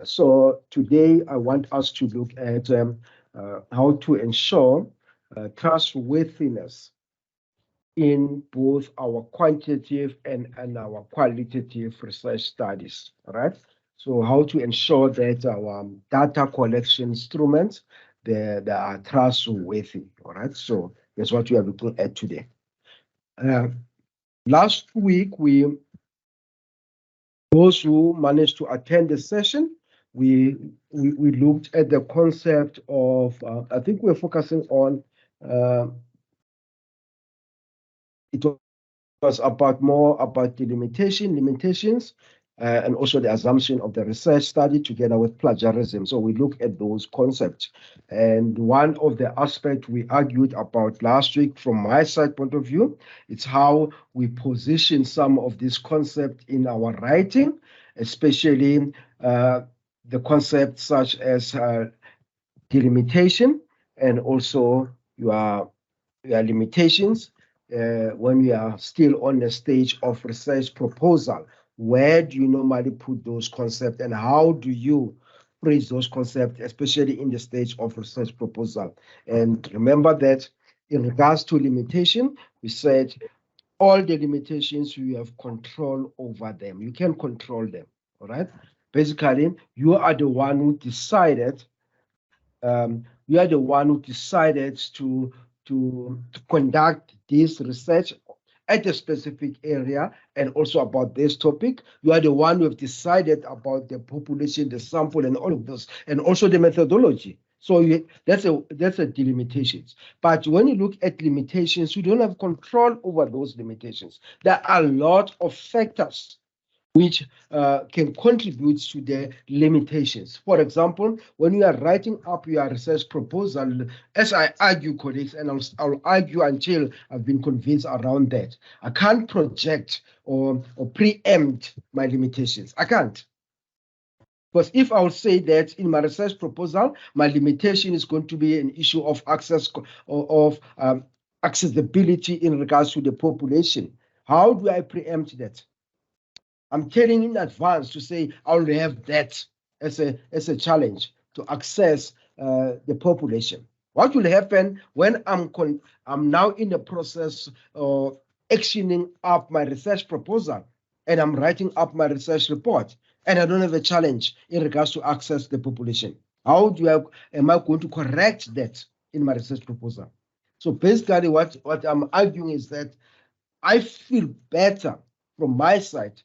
So today I want us to look at how to ensure trustworthiness in both our quantitative and our qualitative research studies, all right? So how to ensure that our data collection instruments, they are trustworthy, all right? So that's what we are looking at today. Uh, Last week, those who managed to attend the session, we we looked at the concept of, I think we're focusing on, uh, it was about more about the limitations, and also the assumption of the research study together with plagiarism. So we look at those concepts. And one of the aspects we argued about last week from my side point of view, it's how we position some of these concepts in our writing, especially the concepts such as delimitation and also your limitations when we are still on the stage of research proposal. Where do you normally put those concepts and how do you phrase those concepts, especially in the stage of research proposal? And remember that in regards to limitation, we said all the limitations, you have control over them. You can control them, all right? Basically, you are the one who decided we are the one who decided to conduct this research at a specific area and also about this topic. You are the one who have decided about the population, the sample, and all of those, and also the methodology. So that's a delimitations. But when you look at limitations, you don't have control over those limitations. There are a lot of factors which can contribute to the limitations. For example, when you are writing up your research proposal, as I argue, colleagues, and I'll argue until I've been convinced around that, I can't project or preempt my limitations. I can't. Because if I would say that in my research proposal, my limitation is going to be an issue of access or of accessibility in regards to the population, how do I preempt that? I'm telling in advance to say I'll have that as a challenge to access the population. What will happen when I'm now in the process of actioning up my research proposal and I'm writing up my research report and I don't have a challenge in regards to access the population? How am I going to correct that in my research proposal? So basically what I'm arguing is that I feel better from my side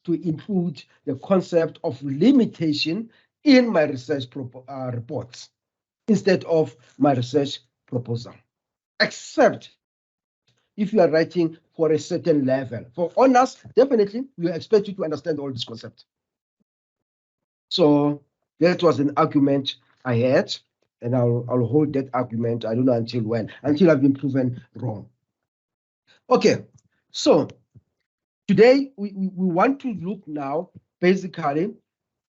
to include the concept of limitation in my research reports instead of my research proposal, except if you are writing for a certain level. For honors, definitely, we expect you to understand all this concept. So that was an argument I had, and I'll hold that argument, I don't know until when, until I've been proven wrong. Okay, so today we want to look now basically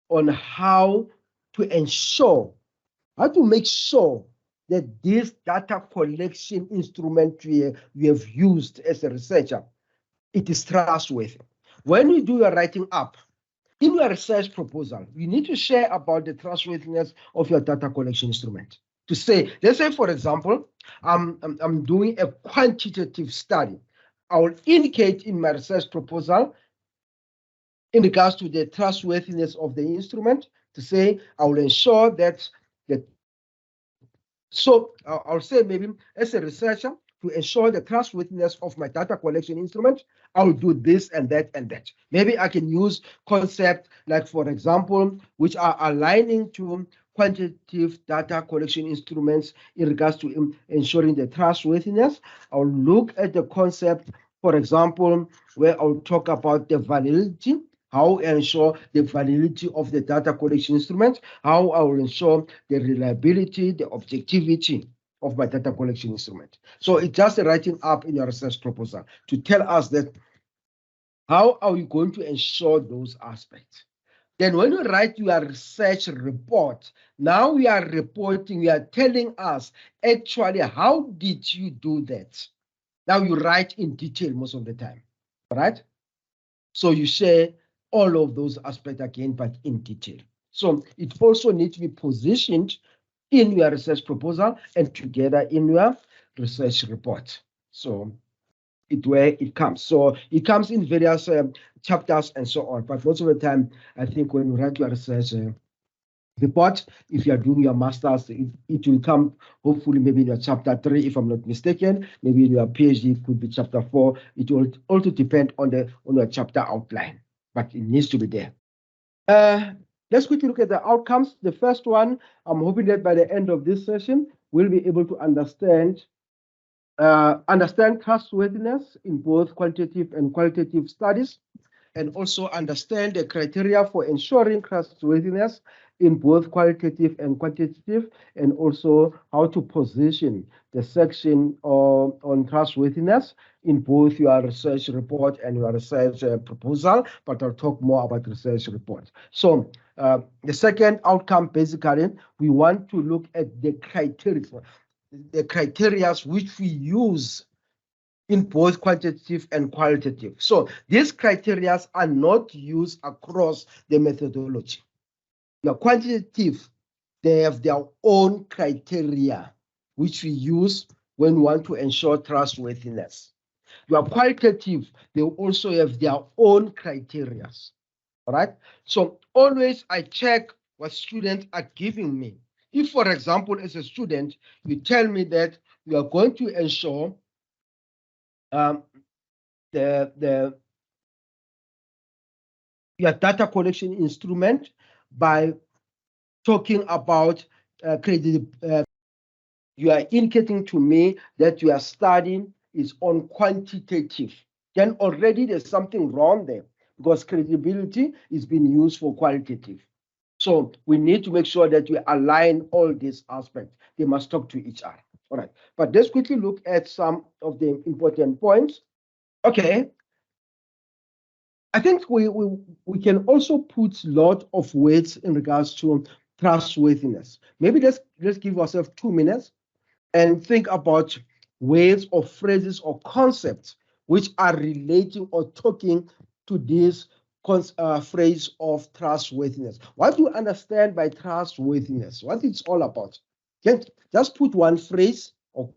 on how to ensure, how to make sure that this data collection instrument we have used as a researcher, it is trustworthy. When you do your writing up, in your research proposal, you need to share about the trustworthiness of your data collection instrument. To say, let's say, for example, I'm doing a quantitative study. I will indicate in my research proposal in regards to the trustworthiness of the instrument to say I will ensure that so I'll say maybe as a researcher to ensure the trustworthiness of my data collection instrument, I'll do this and that and that. Maybe I can use concepts like, for example, which are aligning to quantitative data collection instruments in regards to ensuring the trustworthiness. I'll look at the concept, for example, where I'll talk about the validity, how I ensure the validity of the data collection instrument, how I will ensure the reliability, the objectivity of my data collection instrument. So it's just writing up in your research proposal to tell us that how are we going to ensure those aspects. Then when you write your research report, now we are reporting, we are telling us actually how did you do that? Now you write in detail most of the time, all right? So you share all of those aspects again, but in detail. So it also needs to be positioned in your research proposal and together in your research report. So where it comes. So it comes in various chapters and so on. But most of the time, I think when you write your research report, if you are doing your master's, it will come hopefully maybe in your chapter 3, if I'm not mistaken. Maybe in your PhD it could be chapter 4. It will also depend on your chapter outline, but it needs to be there. Let's quickly look at the outcomes. The first one, I'm hoping that by the end of this session, we'll be able to understand trustworthiness in both quantitative and qualitative studies, and also understand the criteria for ensuring trustworthiness in both qualitative and quantitative, and also how to position the section on trustworthiness in both your research report and your research proposal, but I'll talk more about research report. So the second outcome, basically, we want to look at the criteria which we use in both quantitative and qualitative. So these criteria are not used across the methodology. Your quantitative, they have their own criteria, which we use when we want to ensure trustworthiness. Your qualitative, they also have their own criteria. All right. So always I check what students are giving me. If, for example, as a student, you tell me that you are going to ensure your data collection instrument by talking about credit, you are indicating to me that you are studying is on quantitative, then already there's something wrong there, because credibility is being used for qualitative. So we need to make sure that we align all these aspects. They must talk to each other. All right. But let's quickly look at some of the important points. Okay. I think we can also put a lot of weights in regards to trustworthiness. Maybe let's give ourselves 2 minutes and think about words or phrases or concepts which are relating or talking to this phrase of trustworthiness. What do you understand by trustworthiness? What it's all about? Just put one phrase or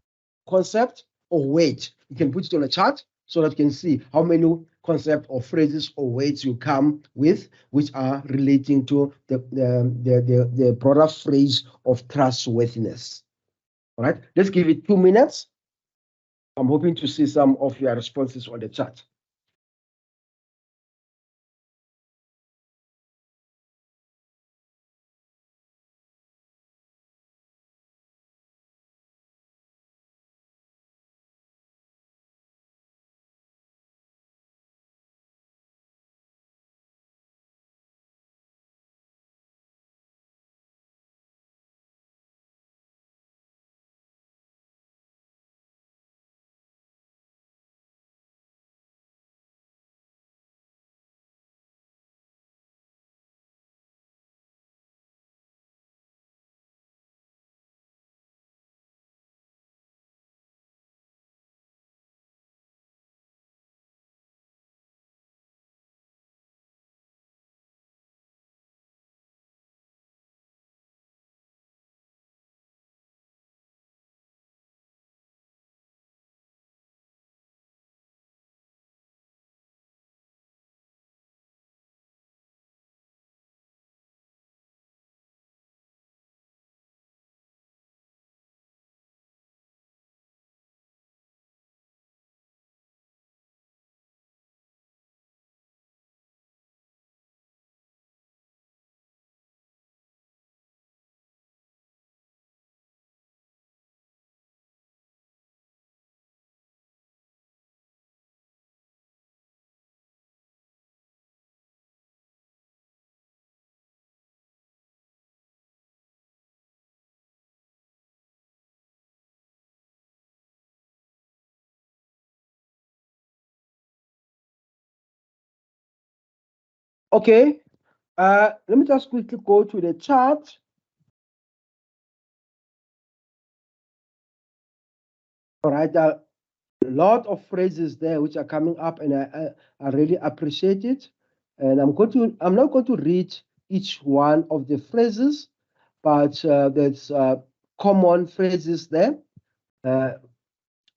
concept or word. You can put it on a chart so that you can see how many concepts or phrases or words you come with, which are relating to the broader phrase of trustworthiness. All right, let's give it 2 minutes. I'm hoping to see some of your responses on the chat. Okay, let me just quickly go to the chart. All right, a lot of phrases there which are coming up, and I really appreciate it. And I'm not going to read each one of the phrases, but there's common phrases there.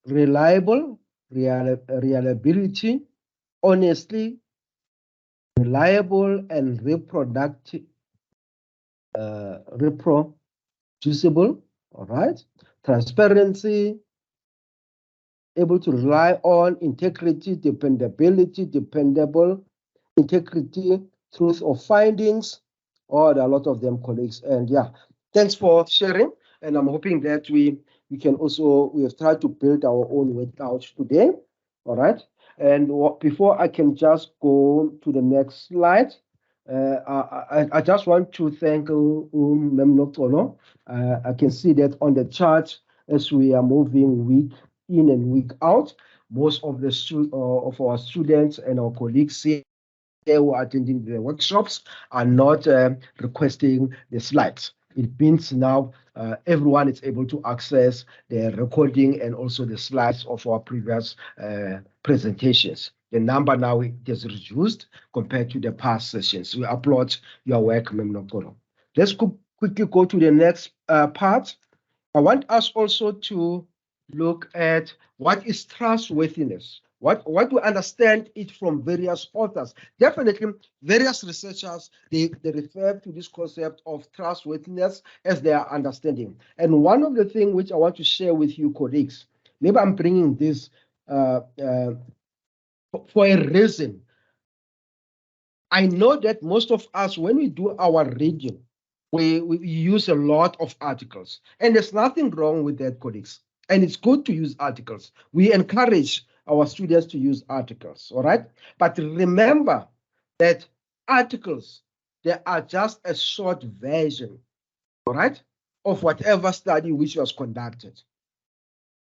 Reliable, reliability, honestly, reliable, and reproducible. All right. Transparency, able to rely on, integrity, dependability, dependable, integrity, truth of findings. Oh, there are a lot of them, colleagues. And yeah, thanks for sharing. And I'm hoping that we have tried to build our own workout today. All right. And before I can just go to the next slide, I just want to thank Mem Noktolo. I can see that on the chart as we are moving week in and week out, most of the of our students and our colleagues here who are attending the workshops are not requesting the slides. It means now everyone is able to access the recording and also the slides of our previous presentations. The number now is reduced compared to the past sessions. We applaud your work, Mem Nokolo. Let's quickly go to the next part. I want us also to look at what is trustworthiness. What we understand it from various authors. Definitely, various researchers, they refer to this concept of trustworthiness as their understanding. And one of the things which I want to share with you, colleagues, maybe I'm bringing this for a reason. I know that most of us, when we do our reading, we use a lot of articles. And there's nothing wrong with that, colleagues. And it's good to use articles. We encourage our students to use articles, all right? But remember that articles, they are just a short version, all right, of whatever study which was conducted.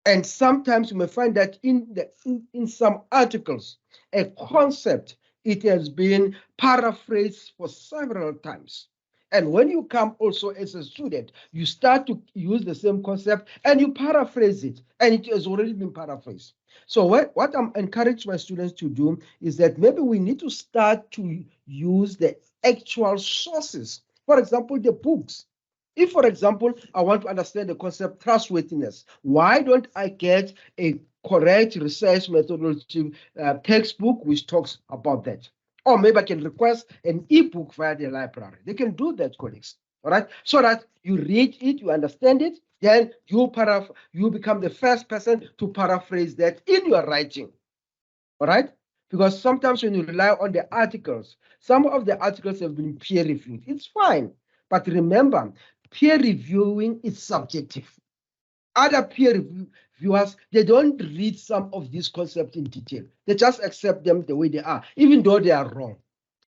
And sometimes you may find that in some articles, a concept, it has been paraphrased for several times. And when you come also as a student, you start to use the same concept and you paraphrase it, and it has already been paraphrased. So what I'm encouraging my students to do is that maybe we need to start to use the actual sources. For example, the books. If, for example, I want to understand the concept trustworthiness, why don't I get a correct research methodology textbook which talks about that? Or maybe I can request an ebook via the library. They can do that, colleagues. All right, so that you read it, you understand it, then you become the first person to paraphrase that in your writing. All right, because sometimes when you rely on the articles, some of the articles have been peer reviewed. It's fine, but remember, peer reviewing is subjective. Other peer reviewers, they don't read some of these concepts in detail. They just accept them the way they are, even though they are wrong.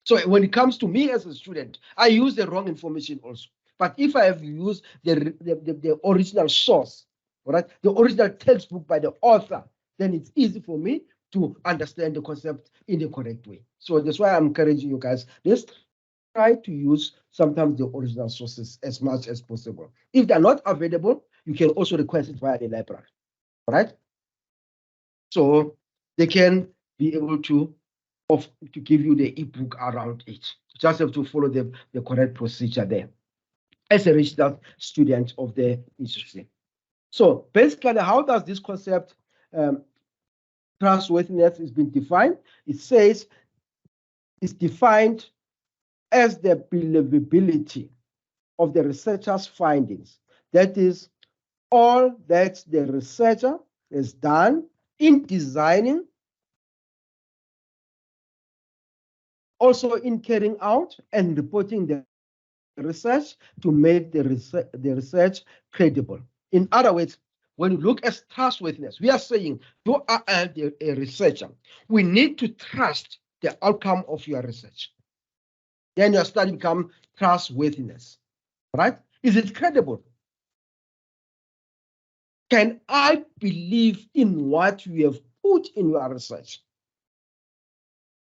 So when it comes to me as a student, I use the wrong information also. But if I have used the original source, all right, the original textbook by the author, then it's easy for me to understand the concept in the correct way. So that's why I'm encouraging you guys. Let's try to use sometimes the original sources as much as possible. If they're not available, you can also request it via the library. All right. So they can be able to give you the ebook around it. You just have to follow the correct procedure there as a registered student of the institution. So basically, how does this concept trustworthiness is being defined? It says it's defined as the believability of the researcher's findings. That is, all that the researcher has done in designing, also in carrying out and reporting the research to make the research credible. In other words, when you look at trustworthiness, we are saying you are a researcher. We need to trust the outcome of your research. Then your study becomes trustworthiness, right? Is it credible? Can I believe in what you have put in your research?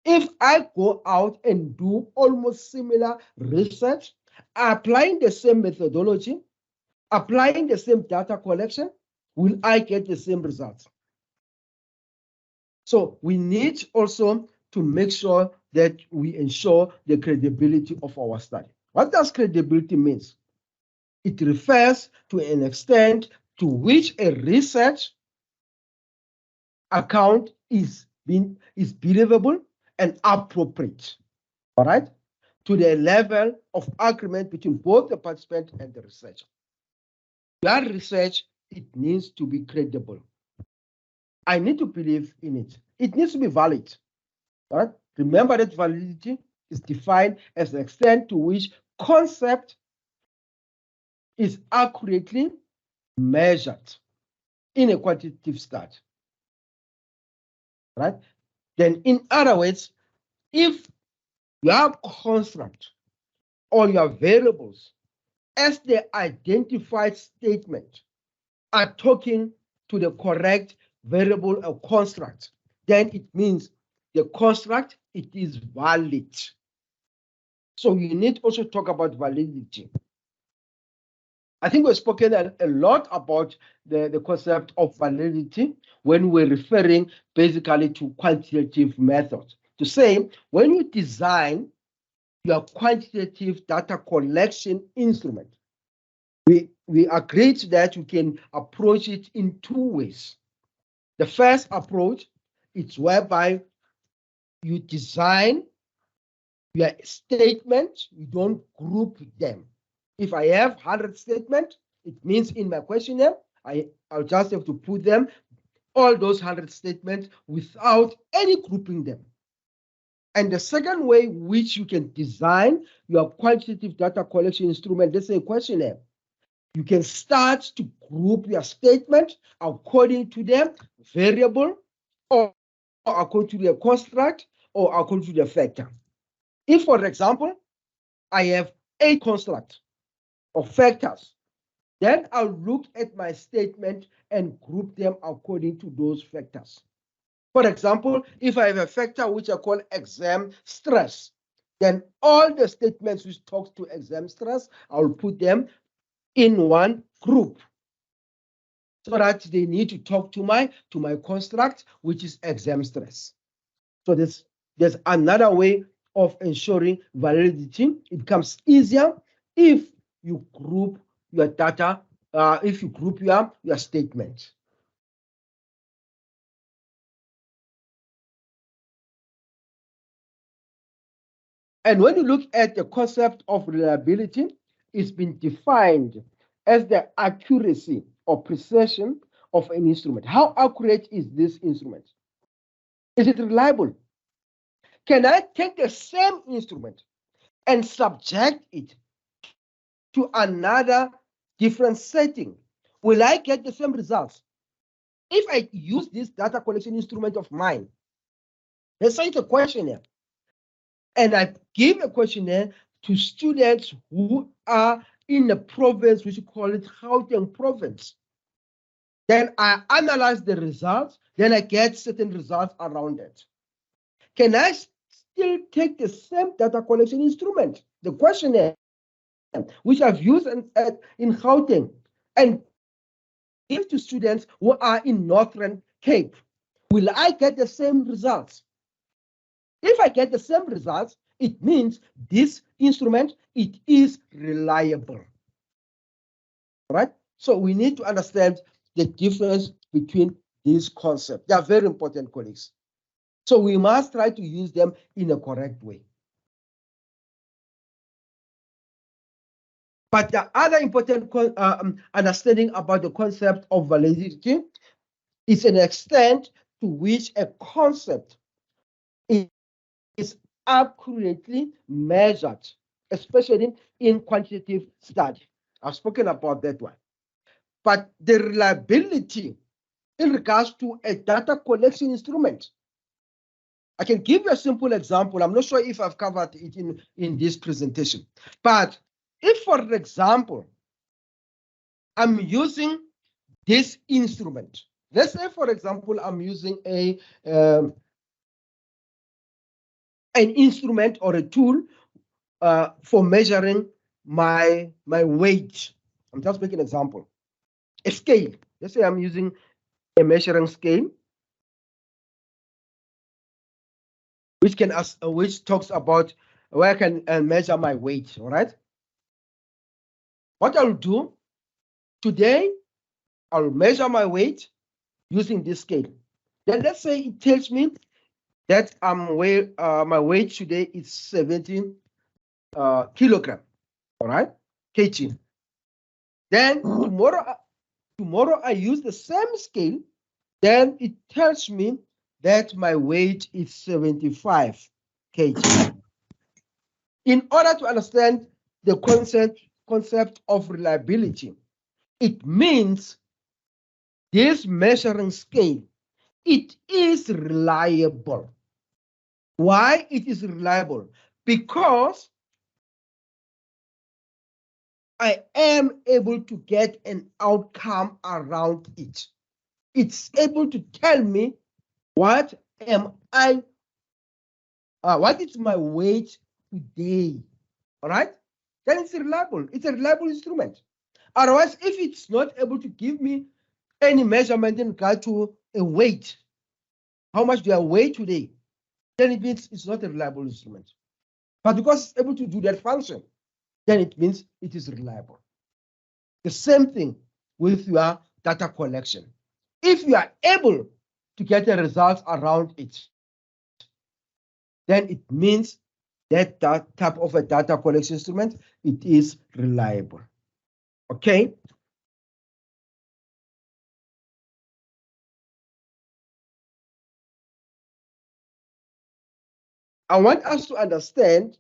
If I go out and do almost similar research, applying the same methodology, applying the same data collection, will I get the same results? So we need also to make sure that we ensure the credibility of our study. What does credibility mean? It refers to an extent to which a research account is believable and appropriate. All right, to the level of agreement between both the participant and the researcher. Your research, it needs to be credible. I need to believe in it. It needs to be valid. All right? Remember that validity is defined as the extent to which concept is accurately measured in a quantitative study. Right? Then, in other words, if your construct or your variables as the identified statement are talking to the correct variable or construct, then it means the construct, it is valid. So you need also talk about validity. I think we've spoken a lot about the concept of validity when we're referring basically to quantitative methods. To say, when you design your quantitative data collection instrument, we agreed that you can approach it in two ways. The first approach is whereby you design your statements, you don't group them. If I have 100 statements, it means in my questionnaire, I'll just have to put them, all those 100 statements, without any grouping them. And the second way which you can design your quantitative data collection instrument, let's say a questionnaire, you can start to group your statement according to the variable or according to the construct or according to the factor. If, for example, I have 8 constructs or factors, then I'll look at my statement and group them according to those factors. For example, if I have a factor which I call exam stress, then all the statements which talk to exam stress, I'll put them in one group so that they need to talk to my construct, which is exam stress. So there's another way of ensuring validity. It becomes easier if you group your data, if you group your statement. And when you look at the concept of reliability, it's been defined as the accuracy or precision of an instrument. How accurate is this instrument? Is it reliable? Can I take the same instrument and subject it to another different setting? Will I get the same results? If I use this data collection instrument of mine, let's say it's a questionnaire, and I give a questionnaire to students who are in the province, which we call it Gauteng province. Then I analyze the results, then I get certain results around it. Can I still take the same data collection instrument, the questionnaire, which I've used in Gauteng, and give to students who are in Northern Cape? Will I get the same results? If I get the same results, it means this instrument, it is reliable. Right? So we need to understand the difference between these concepts. They are very important, colleagues. So we must try to use them in a correct way. But the other important understanding about the concept of validity is an extent to which a concept is accurately measured, especially in quantitative study. I've spoken about that one. But the reliability in regards to a data collection instrument, I can give you a simple example. I'm not sure if I've covered it in this presentation. But if, for example, I'm using this instrument, let's say, for example, I'm using an instrument or a tool for measuring my weight. I'm just making an example. A scale. Let's say I'm using a measuring scale, which talks about where I can measure my weight. All right. what I'll do today, I'll measure my weight using this scale. Then let's say it tells me that my weight today is 17 kilogram, all right, kg. Then tomorrow I use the same scale. Then it tells me that my weight is 75 kg. In order to understand the concept of reliability, it means this measuring scale, it is reliable. Why it is reliable? Because I am able to get an outcome around it. It's able to tell me what is my weight today, all right? Then it's reliable. It's a reliable instrument. Otherwise, if it's not able to give me any measurement in regard to a weight, how much do I weigh today, then it means it's not a reliable instrument. But because it's able to do that function, then it means it is reliable. The same thing with your data collection. If you are able to get a result around it, then it means that type of a data collection instrument, it is reliable. Okay? I want us to understand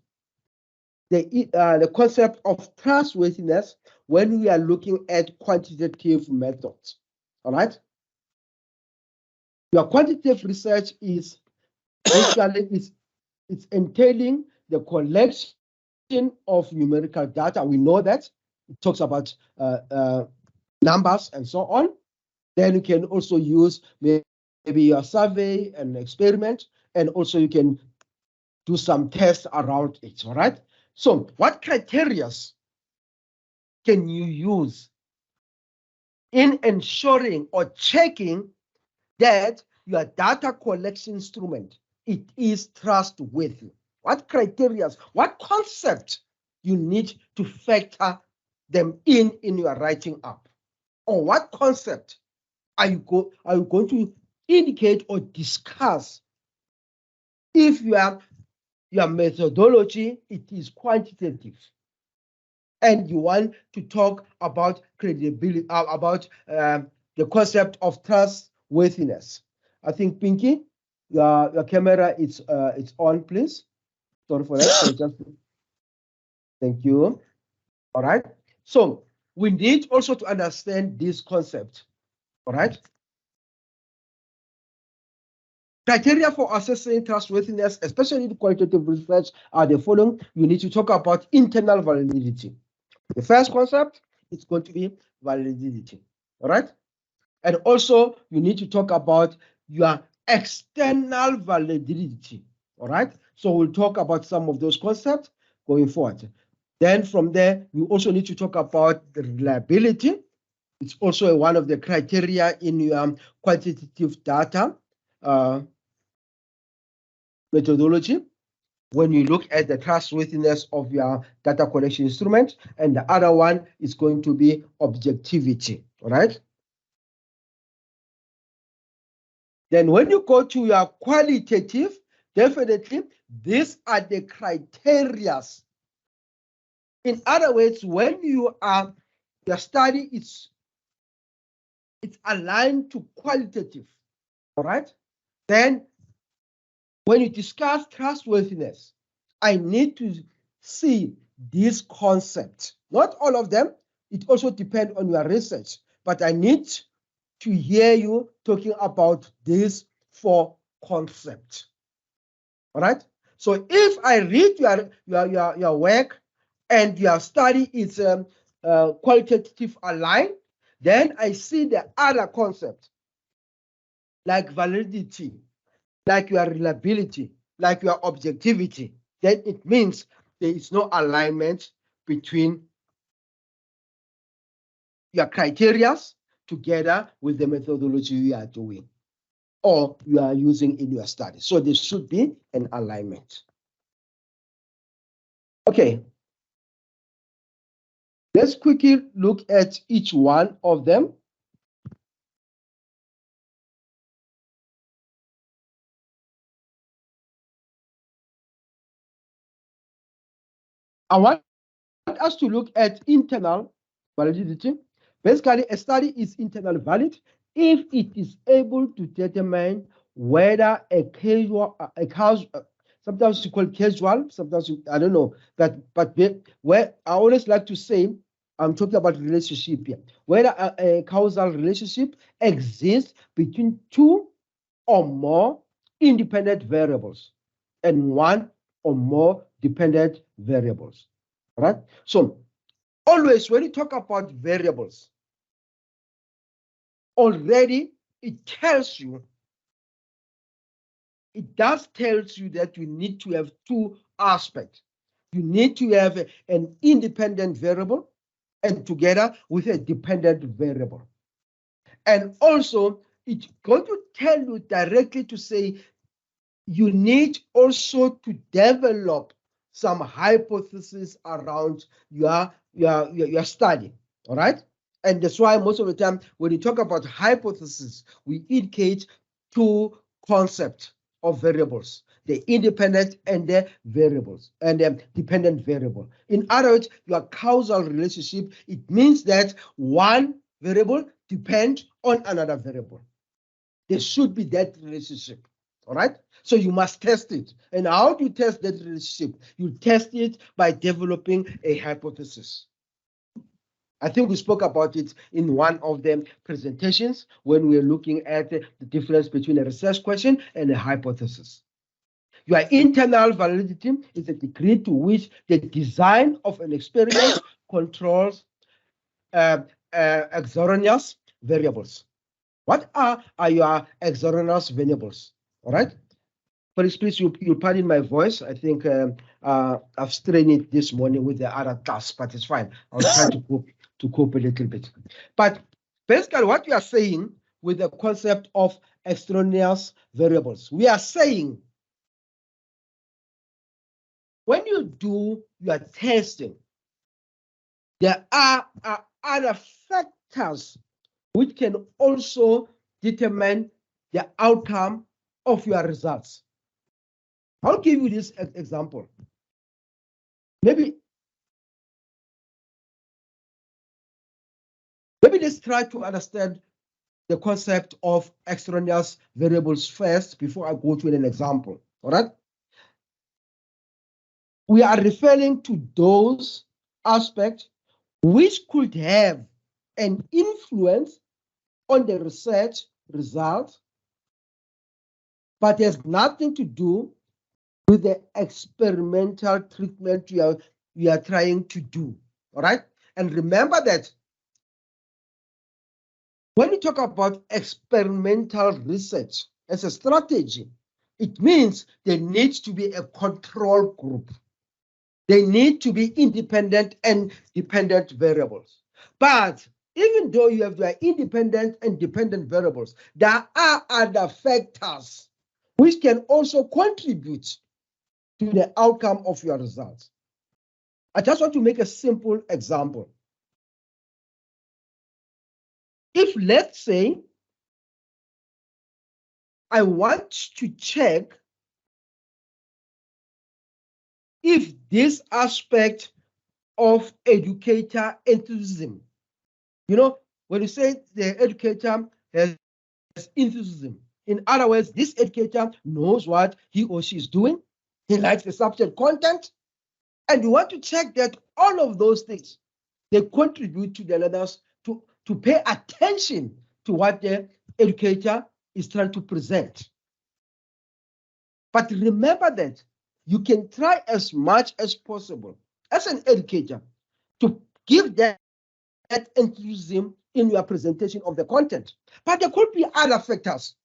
the concept of trustworthiness when we are looking at quantitative methods. All right? Your quantitative research is basically it's entailing the collection of numerical data. We know that it talks about numbers and so on. Then you can also use maybe your survey and experiment, and also you can do some tests around it. All right. So, what criteria can you use in ensuring or checking that your data collection instrument, it is trustworthy? What criteria, what concept you need to factor them in your writing up? Or what concept are you going to indicate or discuss if your methodology, it is quantitative, and you want to talk about credibility, about the concept of trustworthiness? I think, Pinky, your camera is it's on, please. Sorry for that. So just thank you. All right. So we need also to understand this concept. All right. Criteria for assessing trustworthiness, especially in qualitative research, are the following. You need to talk about internal validity. The first concept is going to be validity. All right. And also, you need to talk about your external validity. All right. So we'll talk about some of those concepts going forward. Then from there, you also need to talk about the reliability. It's also one of the criteria in your quantitative data methodology when you look at the trustworthiness of your data collection instrument. And the other one is going to be objectivity. All right. Then when you go to your qualitative, definitely these are the criteria. In other words, when your study it's aligned to qualitative, all right? Then when you discuss trustworthiness, I need to see these concepts. Not all of them. It also depends on your research, but I need to hear you talking about these 4 concepts. All right. So if I read your work and your study is qualitative aligned, then I see the other concepts like validity, like your reliability, like your objectivity. Then it means there is no alignment between your criteria together with the methodology you are doing or you are using in your study. So there should be an alignment. Okay. Let's quickly look at each one of them. I want us to look at internal validity. Basically, a study is internal valid if it is able to determine whether sometimes you call casual, sometimes I don't know, but where I always like to say, I'm talking about relationship here, whether a causal relationship exists between two or more independent variables and one or more dependent variables. All right? So always when you talk about variables, already it tells you, it does tells you that you need to have two aspects. You need to have an independent variable and together with a dependent variable. And also, it's going to tell you directly to say you need also to develop some hypothesis around your study. All right. And that's why most of the time when you talk about hypothesis, we indicate two concepts of variables, the independent and the variables and the dependent variable. In other words, your causal relationship, it means that one variable depends on another variable. There should be that relationship. All right. So you must test it. And how do you test that relationship? You test it by developing a hypothesis. I think we spoke about it in one of the presentations when we were looking at the difference between a research question and a hypothesis. Your internal validity is the degree to which the design of an experiment controls exogenous variables. What are your exogenous variables? All right. Please, you pardon my voice. I think I've strained it this morning with the other tasks, but it's fine. I'll try to cope a little bit. But basically, what we are saying with the concept of extraneous variables, we are saying when you do your testing, there are other factors which can also determine the outcome of your results. I'll give you this example. Maybe let's try to understand the concept of extraneous variables first before I go to an example. All right. We are referring to those aspects which could have an influence on the research results, but has nothing to do with the experimental treatment you are trying to do. All right. And remember that when you talk about experimental research as a strategy, it means there needs to be a control group. They need to be independent and dependent variables. But even though you have the independent and dependent variables, there are other factors which can also contribute to the outcome of your results. I just want to make a simple example. If, let's say, I want to check if this aspect of educator enthusiasm, when you say the educator has enthusiasm, in other words, this educator knows what he or she is doing, he likes the subject content, and you want to check that all of those things, they contribute to the learners to pay attention to what the educator is trying to present. But remember that you can try as much as possible as an educator to give that enthusiasm in your presentation of the content. But there could be other factors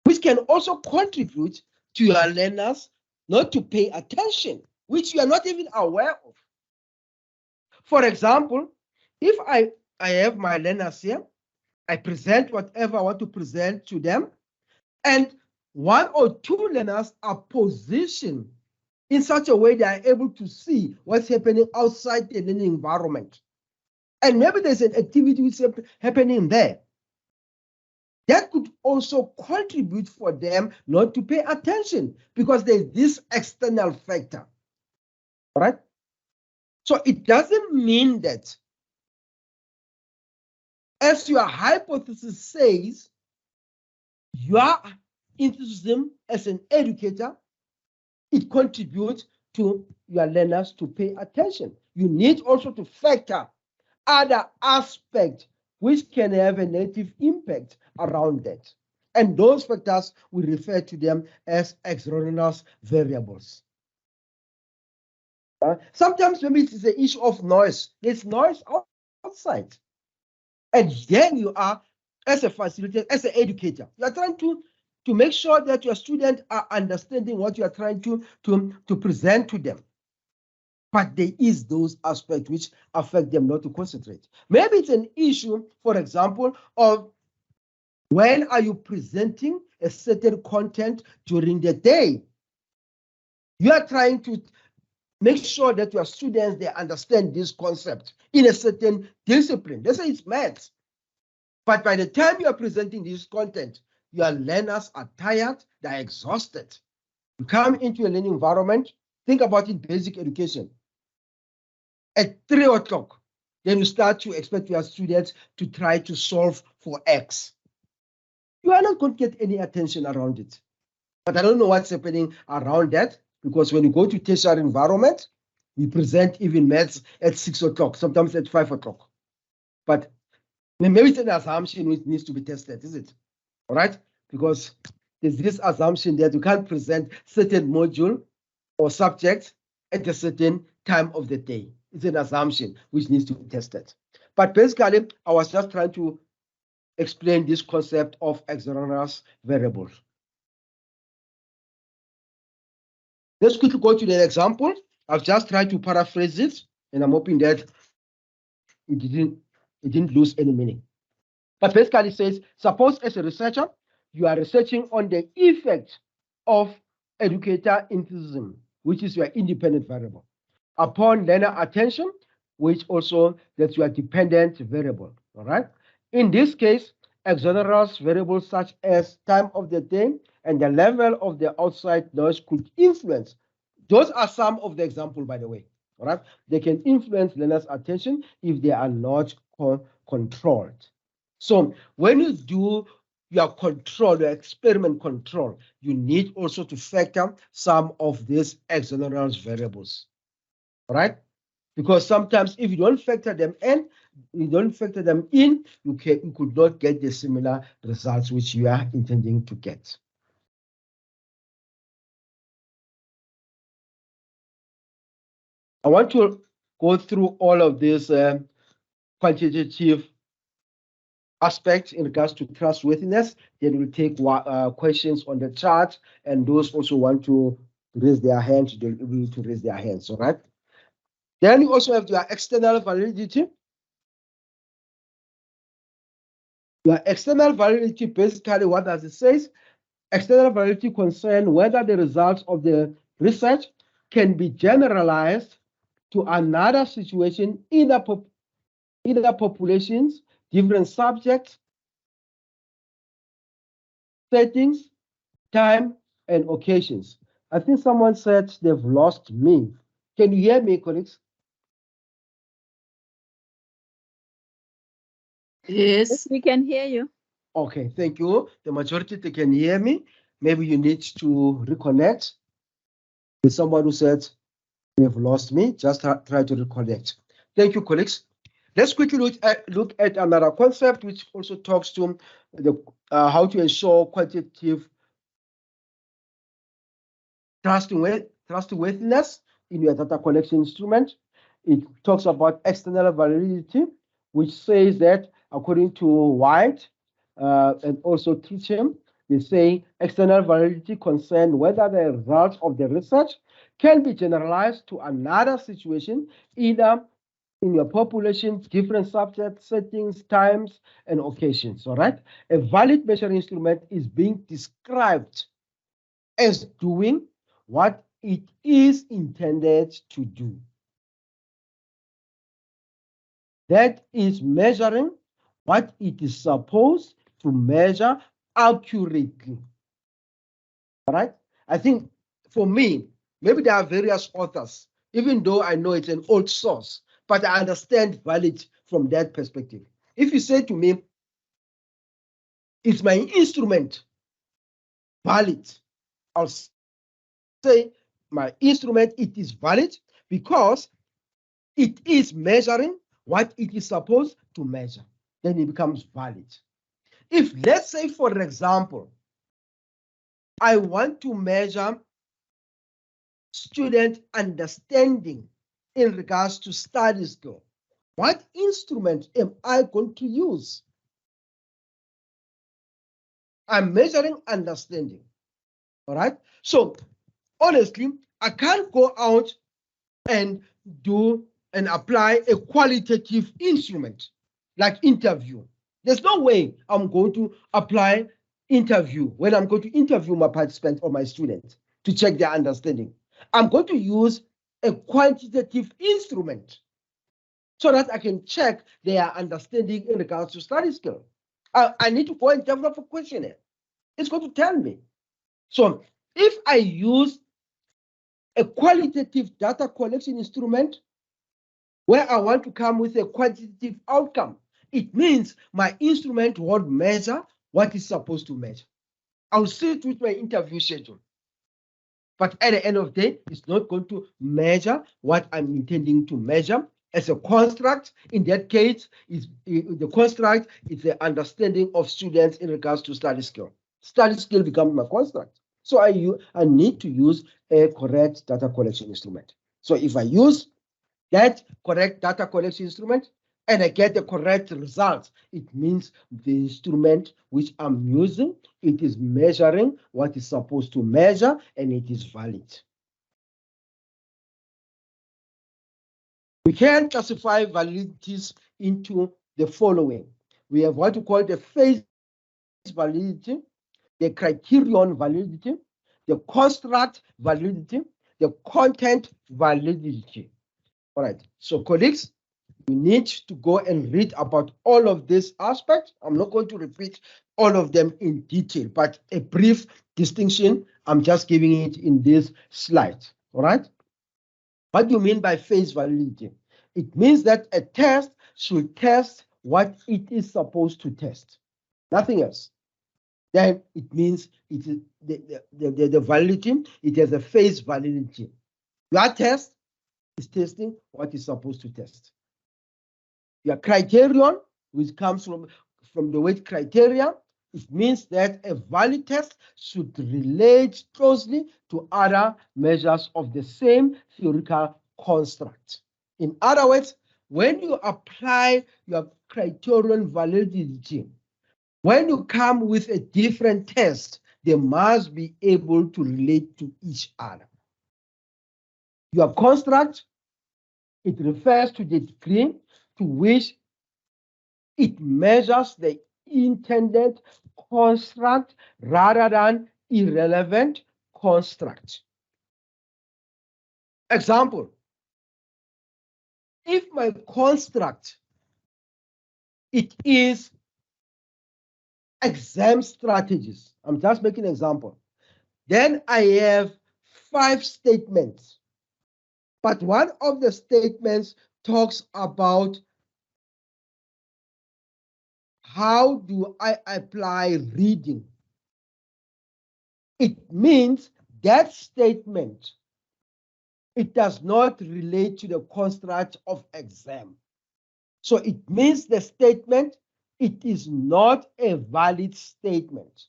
which can also contribute to your learners not to pay attention, which you are not even aware of. For example, if I have my learners here, I present whatever I want to present to them, and one or two learners are positioned in such a way they are able to see what's happening outside the learning environment. And maybe there's an activity which is happening there. That could also contribute for them not to pay attention because there's this external factor. All right? So it doesn't mean that, as your hypothesis says, your enthusiasm as an educator, it contributes to your learners to pay attention. You need also to factor other aspects which can have a negative impact around that. And those factors, we refer to them as exogenous variables. Sometimes maybe it's the issue of noise. There's noise outside. And then you are, as a facilitator, as an educator, you are trying to make sure that your students are understanding what you are trying to present to them. But there is those aspects which affect them not to concentrate. Maybe it's an issue, for example, of when are you presenting a certain content during the day? You are trying to make sure that your students, they understand this concept in a certain discipline. They say it's maths. But by the time you are presenting this content, your learners are tired, they're exhausted. You come into a learning environment, think about it, basic education. At 3 o'clock, then you start to expect your students to try to solve for X. You are not going to get any attention around it. But I don't know what's happening around that, because when you go to tertiary environment, we present even maths at 6 o'clock, sometimes at 5 o'clock. But maybe it's an assumption which needs to be tested, is it? All right? Because there's this assumption that you can't present certain module or subject at a certain time of the day. It's an assumption which needs to be tested. But basically, I was just trying to explain this concept of exogenous variables. Let's quickly go to the example. I've just tried to paraphrase it, and I'm hoping that it didn't lose any meaning. But basically it says, suppose as a researcher, you are researching on the effect of educator enthusiasm, which is your independent variable, upon learner attention, which also that's your dependent variable. All right. In this case, exogenous variables such as time of the day and the level of the outside noise could influence. Those are some of the examples, by the way. All right. They can influence learners' attention if they are not controlled. So when you do your control, your experiment control, you need also to factor some of these exogenous variables. All right? Because sometimes if you don't factor them in, you could not get the similar results which you are intending to get. I want to go through all of these quantitative aspects in regards to trustworthiness. Then we'll take questions on the chat, and those also want to raise their hands, they'll be able to raise their hands. All right. Then you also have your external validity. Your external validity, basically, what does it say? External validity concerns whether the results of the research can be generalized to another situation, either populations, different subjects, settings, time, and occasions. I think someone said they've lost me. Can you hear me, colleagues? Yes, we can hear you. Okay, thank you. The majority, they can hear me. Maybe you need to reconnect. With someone who said they've lost me, just try to reconnect. Thank you, colleagues. Let's quickly look at another concept which also talks to the how to ensure quantitative trustworthiness in your data collection instrument. It talks about external validity, which says that according to White and also Teacham, they say external validity concerns whether the results of the research can be generalized to another situation, either in your population, different subject settings, times, and occasions. All right. A valid measuring instrument is being described as doing what it is intended to do. that is measuring what it is supposed to measure accurately. All right? I think for me, maybe there are various authors, even though I know it's an old source, but I understand valid from that perspective. If you say to me, is my instrument valid? I'll say my instrument, it is valid because it is measuring what it is supposed to measure. Then it becomes valid. If, let's say, for example, I want to measure student understanding in regards to study skill, what instrument am I going to use? I'm measuring understanding. All right. So honestly, I can't go out and do and apply a qualitative instrument like interview. There's no way I'm going to apply interview when I'm going to interview my participants or my students to check their understanding. I'm going to use a quantitative instrument so that I can check their understanding in regards to study skill. I need to go and develop a questionnaire. It's going to tell me. So if I use a qualitative data collection instrument where I want to come with a quantitative outcome, it means my instrument won't measure what it's supposed to measure. I'll sit with my interview schedule. But at the end of the day, it's not going to measure what I'm intending to measure. As a construct, in that case, the construct is the understanding of students in regards to study skill. Study skill becomes my construct. So I need to use a correct data collection instrument. So if I use that correct data collection instrument and I get the correct results, it means the instrument which I'm using, it is measuring what it's supposed to measure and it is valid. We can classify validities into the following. We have what we call the phase validity, the criterion validity, the construct validity, the content validity. All right, so colleagues, you need to go and read about all of these aspects. I'm not going to repeat all of them in detail, but a brief distinction, I'm just giving it in this slide. All right. What do you mean by phase validity? It means that a test should test what it is supposed to test, nothing else. Then it means it is the validity, it has a phase validity. Your test is testing what is supposed to test. Your criterion, which comes from the word criteria, it means that a valid test should relate closely to other measures of the same theoretical construct. In other words, when you apply your criterion validity, when you come with a different test, they must be able to relate to each other. Your construct, it refers to the degree to which it measures the intended construct rather than irrelevant construct. Example, if my construct, it is exam strategies, I'm just making an example, then I have 5 statements. But one of the statements talks about how do I apply reading. It means that statement, it does not relate to the construct of exam. So it means the statement, it is not a valid statement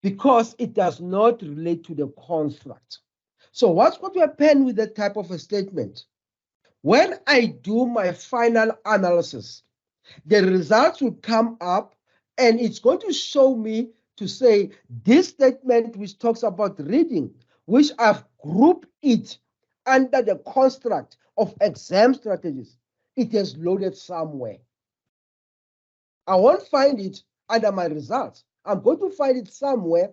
because it does not relate to the construct. So what's going to happen with that type of a statement? When I do my final analysis, the results will come up and it's going to show me to say this statement which talks about reading, which I've grouped it under the construct of exam strategies, it is loaded somewhere. I won't find it under my results. I'm going to find it somewhere,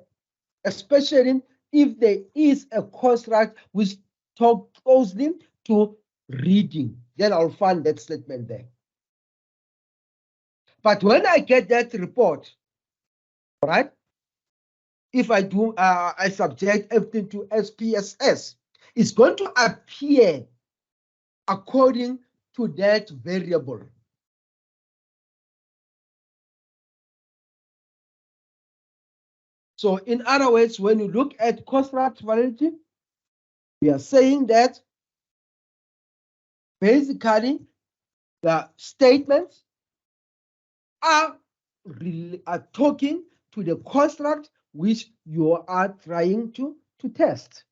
especially if there is a construct which talks closely to reading. Then I'll find that statement there. But when I get that report, right? If I do, I subject everything to SPSS, it's going to appear according to that variable. So in other words, when you look at construct validity, we are saying that basically the statements are talking to the construct which you are trying to test.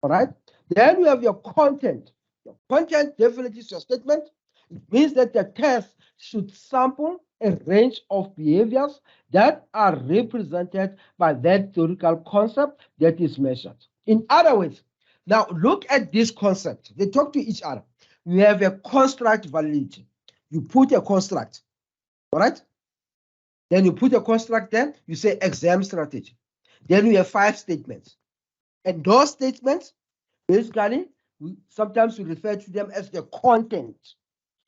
All right. Then you have your content. Your content definitely is your statement. It means that the test should sample a range of behaviors that are represented by that theoretical concept that is measured. In other words, now look at this concept. They talk to each other. We have a construct validity. You put a construct, all right? Then you put a construct there, you say exam strategy. Then we have 5 statements. And those statements, basically, sometimes we refer to them as the content.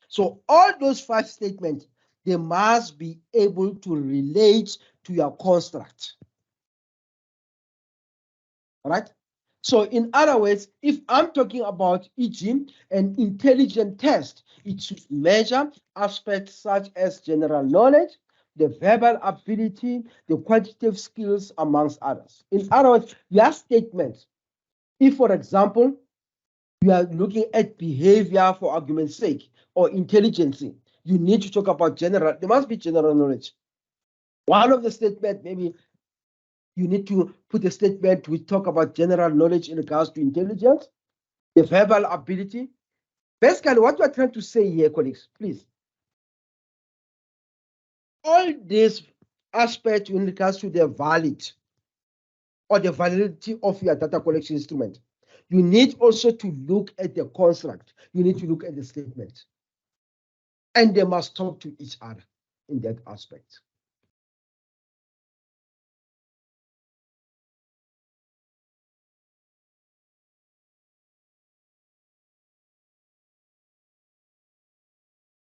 So all those 5 statements, they must be able to relate to your construct. All right? So in other words, if I'm talking about e.g. an intelligent test, it should measure aspects such as general knowledge, the verbal ability, the quantitative skills, amongst others. In other words, your statements, if, for example, you are looking at behavior for argument's sake or intelligence, you need to talk about general, there must be general knowledge. One of the statements, maybe you need to put a statement which talk about general knowledge in regards to intelligence, the verbal ability. Basically, what we're trying to say here, colleagues, please, all these aspects in regards to the valid or the validity of your data collection instrument, you need also to look at the construct. You need to look at the statement. And they must talk to each other in that aspect.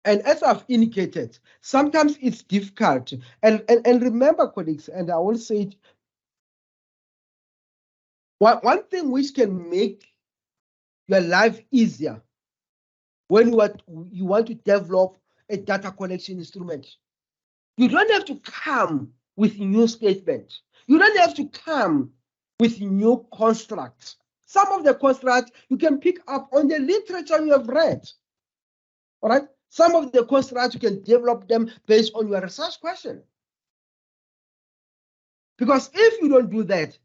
And as I've indicated, sometimes it's difficult. And remember, colleagues, and I will say it, one thing which can make your life easier when you want to develop a data collection instrument, you don't have to come with new statements. You don't have to come with new constructs. Some of the constructs you can pick up on the literature you have read. All right? Some of the constructs you can develop them based on your research question. Because if you don't do that,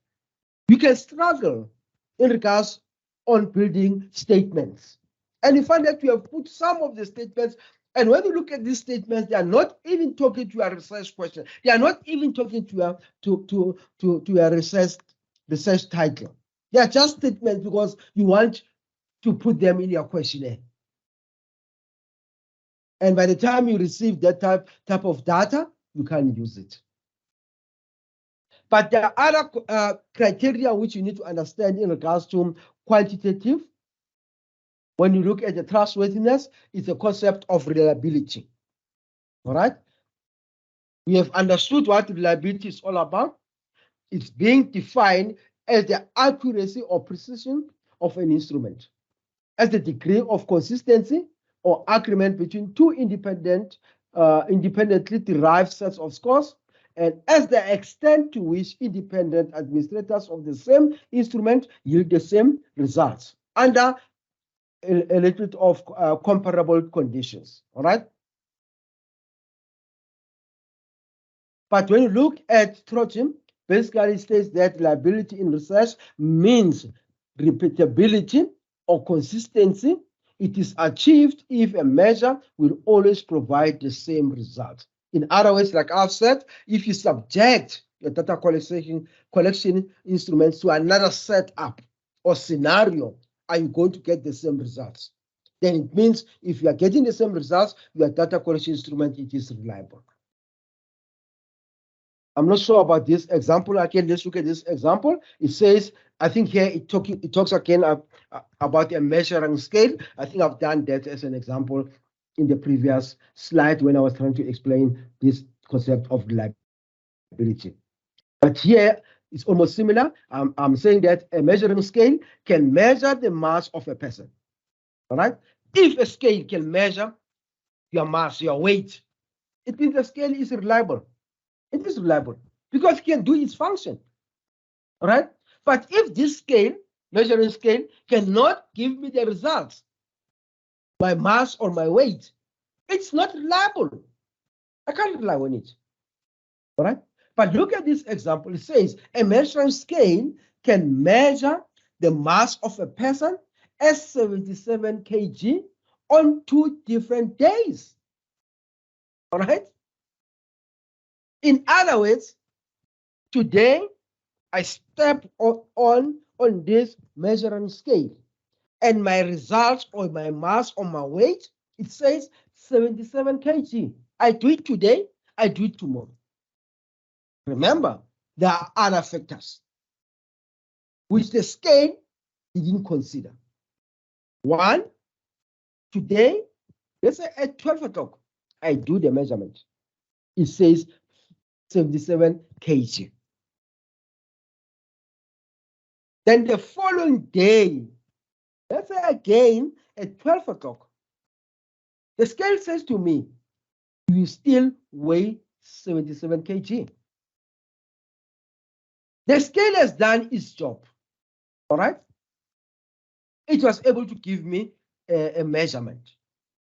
you can struggle in regards on building statements. And you find that you have put some of the statements, and when you look at these statements, they are not even talking to your research question. They are not even talking to your research title. They are just statements because you want to put them in your questionnaire. And by the time you receive that type of data, you can't use it. But there are other criteria which you need to understand in regards to quantitative. When you look at the trustworthiness, it's a concept of reliability. All right? We have understood what reliability is all about. It's being defined as the accuracy or precision of an instrument, as the degree of consistency or agreement between two independently derived sets of scores, and as the extent to which independent administrators of the same instrument yield the same results under a little bit of comparable conditions. All right. But when you look at Trojan, basically it states that reliability in research means repeatability or consistency. It is achieved if a measure will always provide the same result. In other words, like I've said, if you subject your data collection instruments to another setup or scenario, are you going to get the same results? Then it means if you are getting the same results, your data collection instrument, it is reliable. I'm not sure about this example. Again, let's look at this example. It says, I think here it talks again about a measuring scale. I think I've done that as an example in the previous slide when I was trying to explain this concept of reliability. But here it's almost similar. I'm saying that a measuring scale can measure the mass of a person. All right. If a scale can measure your mass, your weight, it means the scale is reliable. It is reliable because it can do its function. All right. But if this scale, measuring scale, cannot give me the results, my mass or my weight, it's not reliable. I can't rely on it. All right. But look at this example. It says a measuring scale can measure the mass of a person as 77 kg on 2 different days. All right. In other words, today I step on this measuring scale, and my results or my mass or my weight, it says 77 kg. I do it today, I do it tomorrow. Remember, there are other factors which the scale didn't consider. One, today, let's say at 12 o'clock, I do the measurement. It says 77 kg. Then the following day, let's say again at 12 o'clock, the scale says to me, you still weigh 77 kg. The scale has done its job. All right. It was able to give me a measurement.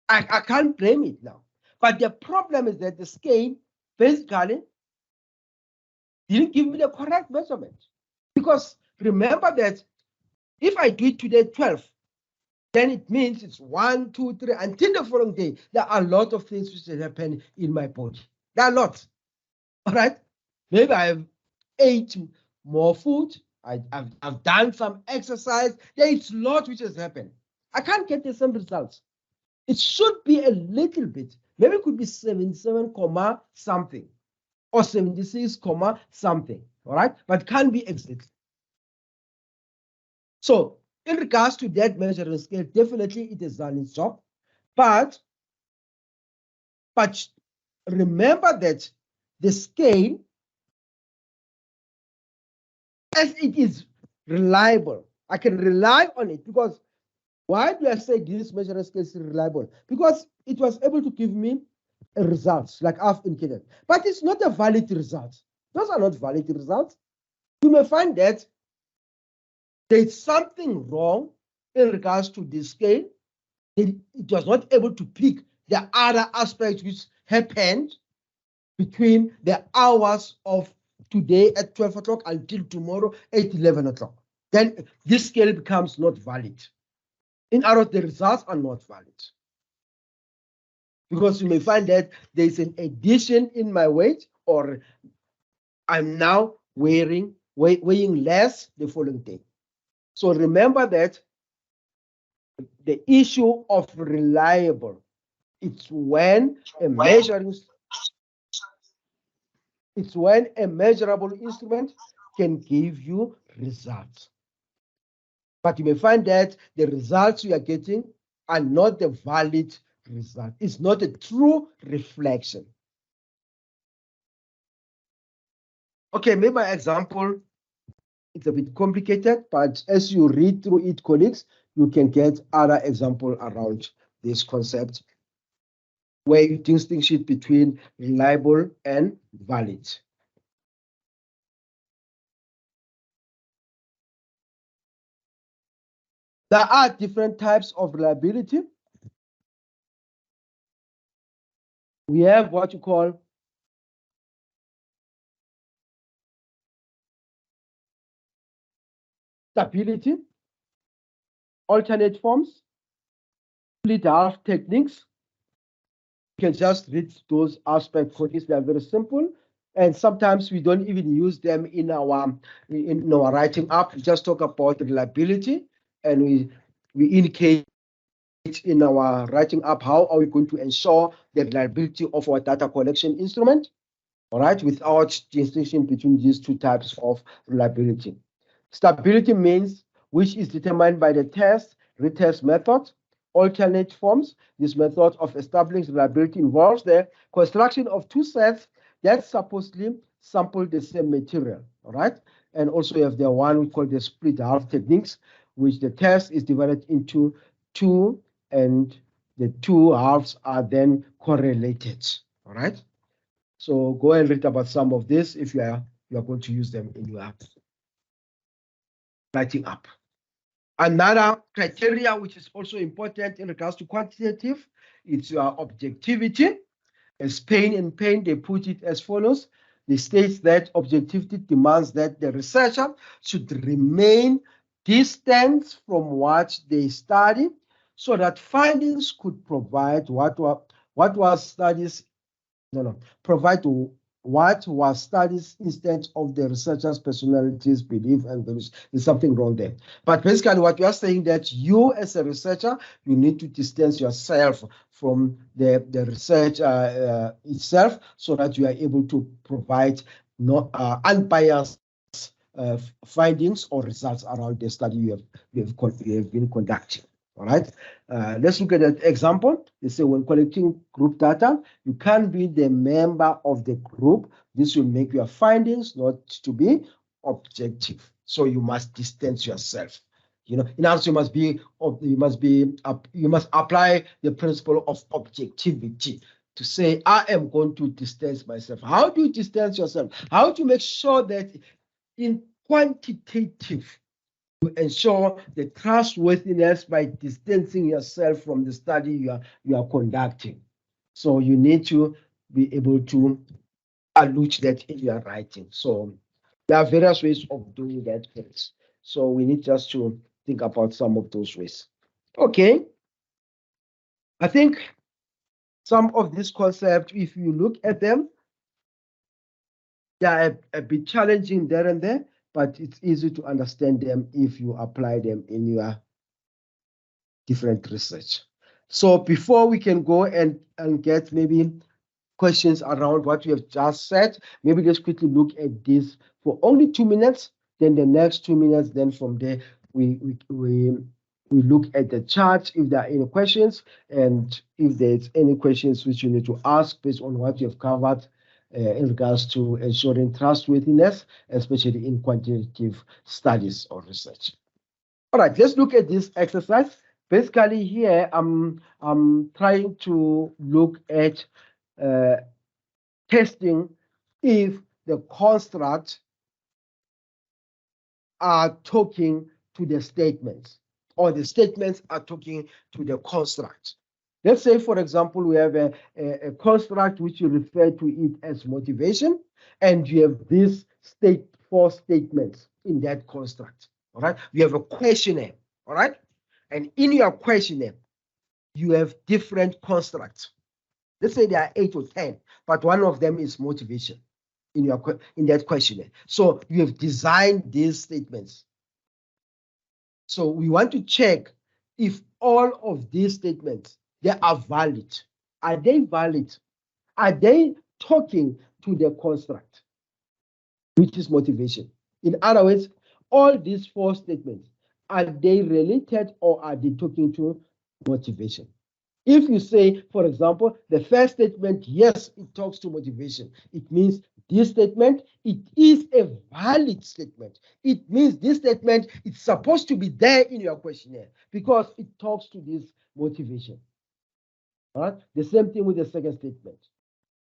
I can't blame it now. But the problem is that the scale basically didn't give me the correct measurement. Because remember that if I do it today 12, then it means it's 1, 2, 3, until the following day. There are a lot of things which happen in my body. There are a lot. All right. Maybe I have ate more food. I've done some exercise. There is a lot which has happened. I can't get the same results. It should be a little bit. Maybe it could be 77, something or 76, something. All right, but can't be exactly. So in regards to that measuring scale, definitely it has done its job. But remember that the scale, as it is reliable, I can rely on it. Because why do I say this measuring scale is reliable? Because it was able to give me a result, like I've indicated. But it's not a valid result. Those are not valid results. You may find that there's something wrong in regards to this scale. It was not able to pick the other aspects which happened between the hours of today at 12 o'clock until tomorrow at 11 o'clock. Then this scale becomes not valid. In other words, the results are not valid. Because you may find that there's an addition in my weight, or I'm now weighing less the following day. So remember that the issue of reliable, it's when a measurable instrument can give you results. But you may find that the results you are getting are not the valid result. It's not a true reflection. Okay, maybe my example, it's a bit complicated, but as you read through it, colleagues, you can get other examples around this concept where you distinguish it between reliable and valid. There are different types of reliability. We have what you call stability, alternate forms, split half techniques. You can just read those aspects for this. They are very simple. And sometimes we don't even use them in our writing up. We just talk about reliability, and we indicate in our writing up how are we going to ensure the reliability of our data collection instrument, all right, without distinction between these two types of reliability. Stability means which is determined by the test, retest method, alternate forms. This method of establishing reliability involves the construction of two sets that supposedly sample the same material, all right? And also you have the one we call the split half techniques, which the test is divided into two, and the two halves are then correlated, all right? So go and read about some of this if you are going to use them in your writing up. Another criteria which is also important in regards to quantitative, it's your objectivity. As Payne and Payne, they put it as follows. They state that objectivity demands that the researcher should remain distant from what they study so that findings could provide provide what was studies instead of the researcher's personalities, belief, and beliefs. There's something wrong there. But basically what we are saying that you as a researcher, you need to distance yourself from the research itself so that you are able to provide unbiased findings or results around the study you have been conducting. All right, let's look at that example. They say when collecting group data, you can't be the member of the group. This will make your findings not to be objective. So you must distance yourself. In other words, you must apply the principle of objectivity to say, I am going to distance myself. How do you distance yourself? How do you make sure that in quantitative, you ensure the trustworthiness by distancing yourself from the study you are conducting? So you need to be able to allude that in your writing. So there are various ways of doing that. So we need just to think about some of those ways. Okay. I think some of these concepts, if you look at them, they are a bit challenging there and there, but it's easy to understand them if you apply them in your different research. So before we can go and get maybe questions around what we have just said, maybe let's quickly look at this for only 2 minutes. Then the next 2 minutes, then from there we look at the chart if there are any questions, and if there's any questions which you need to ask based on what you've covered in regards to ensuring trustworthiness, especially in quantitative studies or research. All right, let's look at this exercise. Basically here, I'm trying to look at testing if the constructs are talking to the statements, or the statements are talking to the construct. Let's say, for example, we have a construct which you refer to it as motivation, and you have these four statements in that construct. All right, we have a questionnaire. All right, and in your questionnaire, you have different constructs. Let's say there are 8 or 10, but one of them is motivation in that questionnaire. So you have designed these statements. So we want to check if all of these statements, they are valid. Are they valid? Are they talking to the construct, which is motivation? In other words, all these 4 statements, are they related or are they talking to motivation? If you say, for example, the first statement, yes, it talks to motivation, it means this statement, it is a valid statement. It means this statement, it's supposed to be there in your questionnaire because it talks to this motivation. All right? The same thing with the second statement.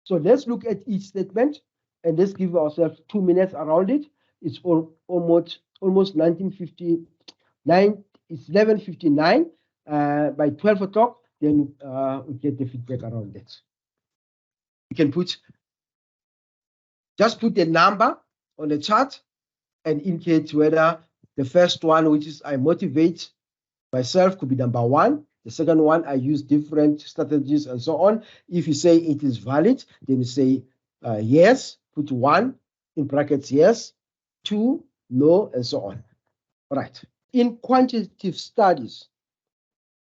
So let's look at each statement and let's give ourselves 2 minutes around it. It's almost 1959. It's 11:59. By 12 o'clock, then we get the feedback around that. You can just put the number on the chart and indicate whether the first one, which is I motivate myself, could be number 1. The second one, I use different strategies and so on. If you say it is valid, then you say yes, put 1 in brackets, yes, 2, no, and so on. All right. In quantitative studies,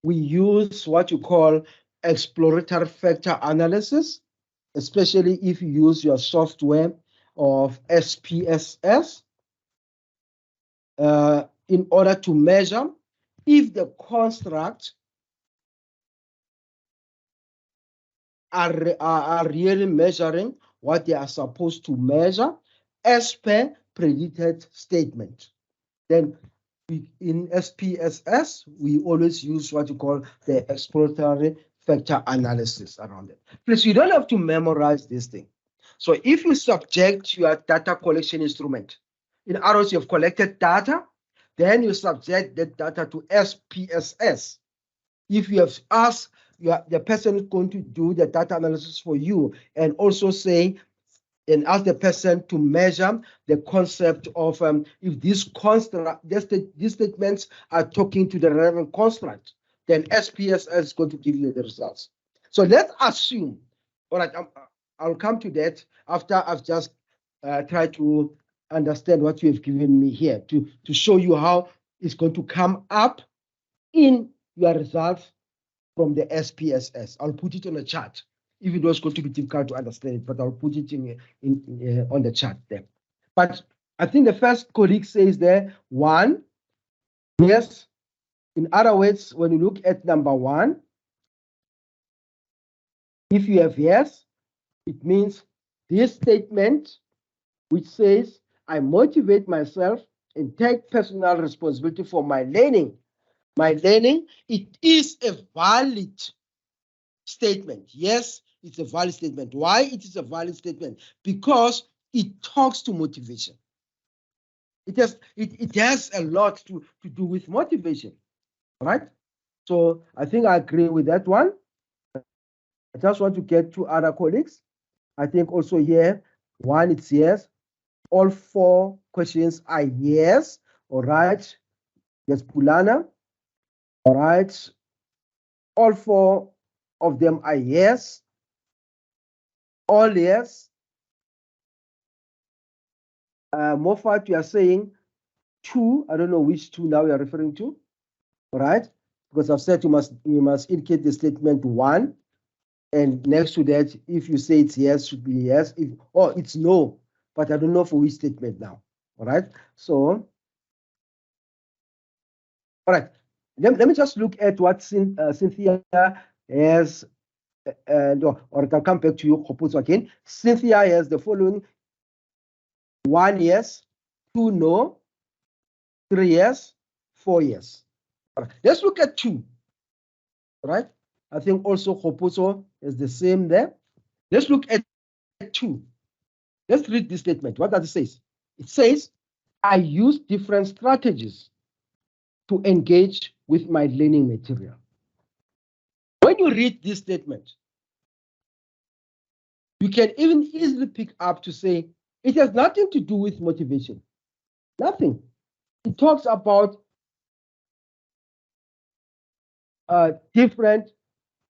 we use what you call exploratory factor analysis, especially if you use your software of SPSS in order to measure if the construct are really measuring what they are supposed to measure as per predicted statement. Then in SPSS, we always use what you call the exploratory factor analysis around it. Please, you don't have to memorize this thing. So if you subject your data collection instrument, in other words, you've collected data, then you subject that data to SPSS. If you have asked the person who's going to do the data analysis for you and also say, and ask the person to measure the concept of if these statements are talking to the relevant construct, then SPSS is going to give you the results. So let's assume, all right, I'll come to that after I've just tried to understand what you have given me here to show you how it's going to come up in your results from the SPSS. I'll put it on a chart. Even though it's going to be difficult to understand it, but I'll put it on the chart there. But I think the first colleague says there, 1, yes. In other words, when you look at number 1, if you have yes, it means this statement which says, I motivate myself and take personal responsibility for my learning. My learning, it is a valid statement. Yes, it's a valid statement. Why it is a valid statement? Because it talks to motivation. It has a lot to do with motivation, right? So I think I agree with that one. I just want to get to other colleagues. I think also here, 1, it's yes. All 4 questions are yes. All right. Yes, Pulana. All right. All 4 of them are yes. All yes. Moffat, you are saying 2. I don't know which 2 now you are referring to. All right. Because I've said you must indicate the statement 1. And next to that, if you say it's yes, should be yes. Or it's no. But I don't know for which statement now. All right. So, all right. Let me just look at what Cynthia has. Or I can come back to you, Khoputso, again. Cynthia has the following: 1 yes, 2 no, 3 yes, 4 yes. All right. Let's look at 2. All right. I think also Khoputso is the same there. Let's look at 2. Let's read this statement. What does it say? It says, I use different strategies to engage with my learning material. When you read this statement, you can even easily pick up to say it has nothing to do with motivation. Nothing. It talks about different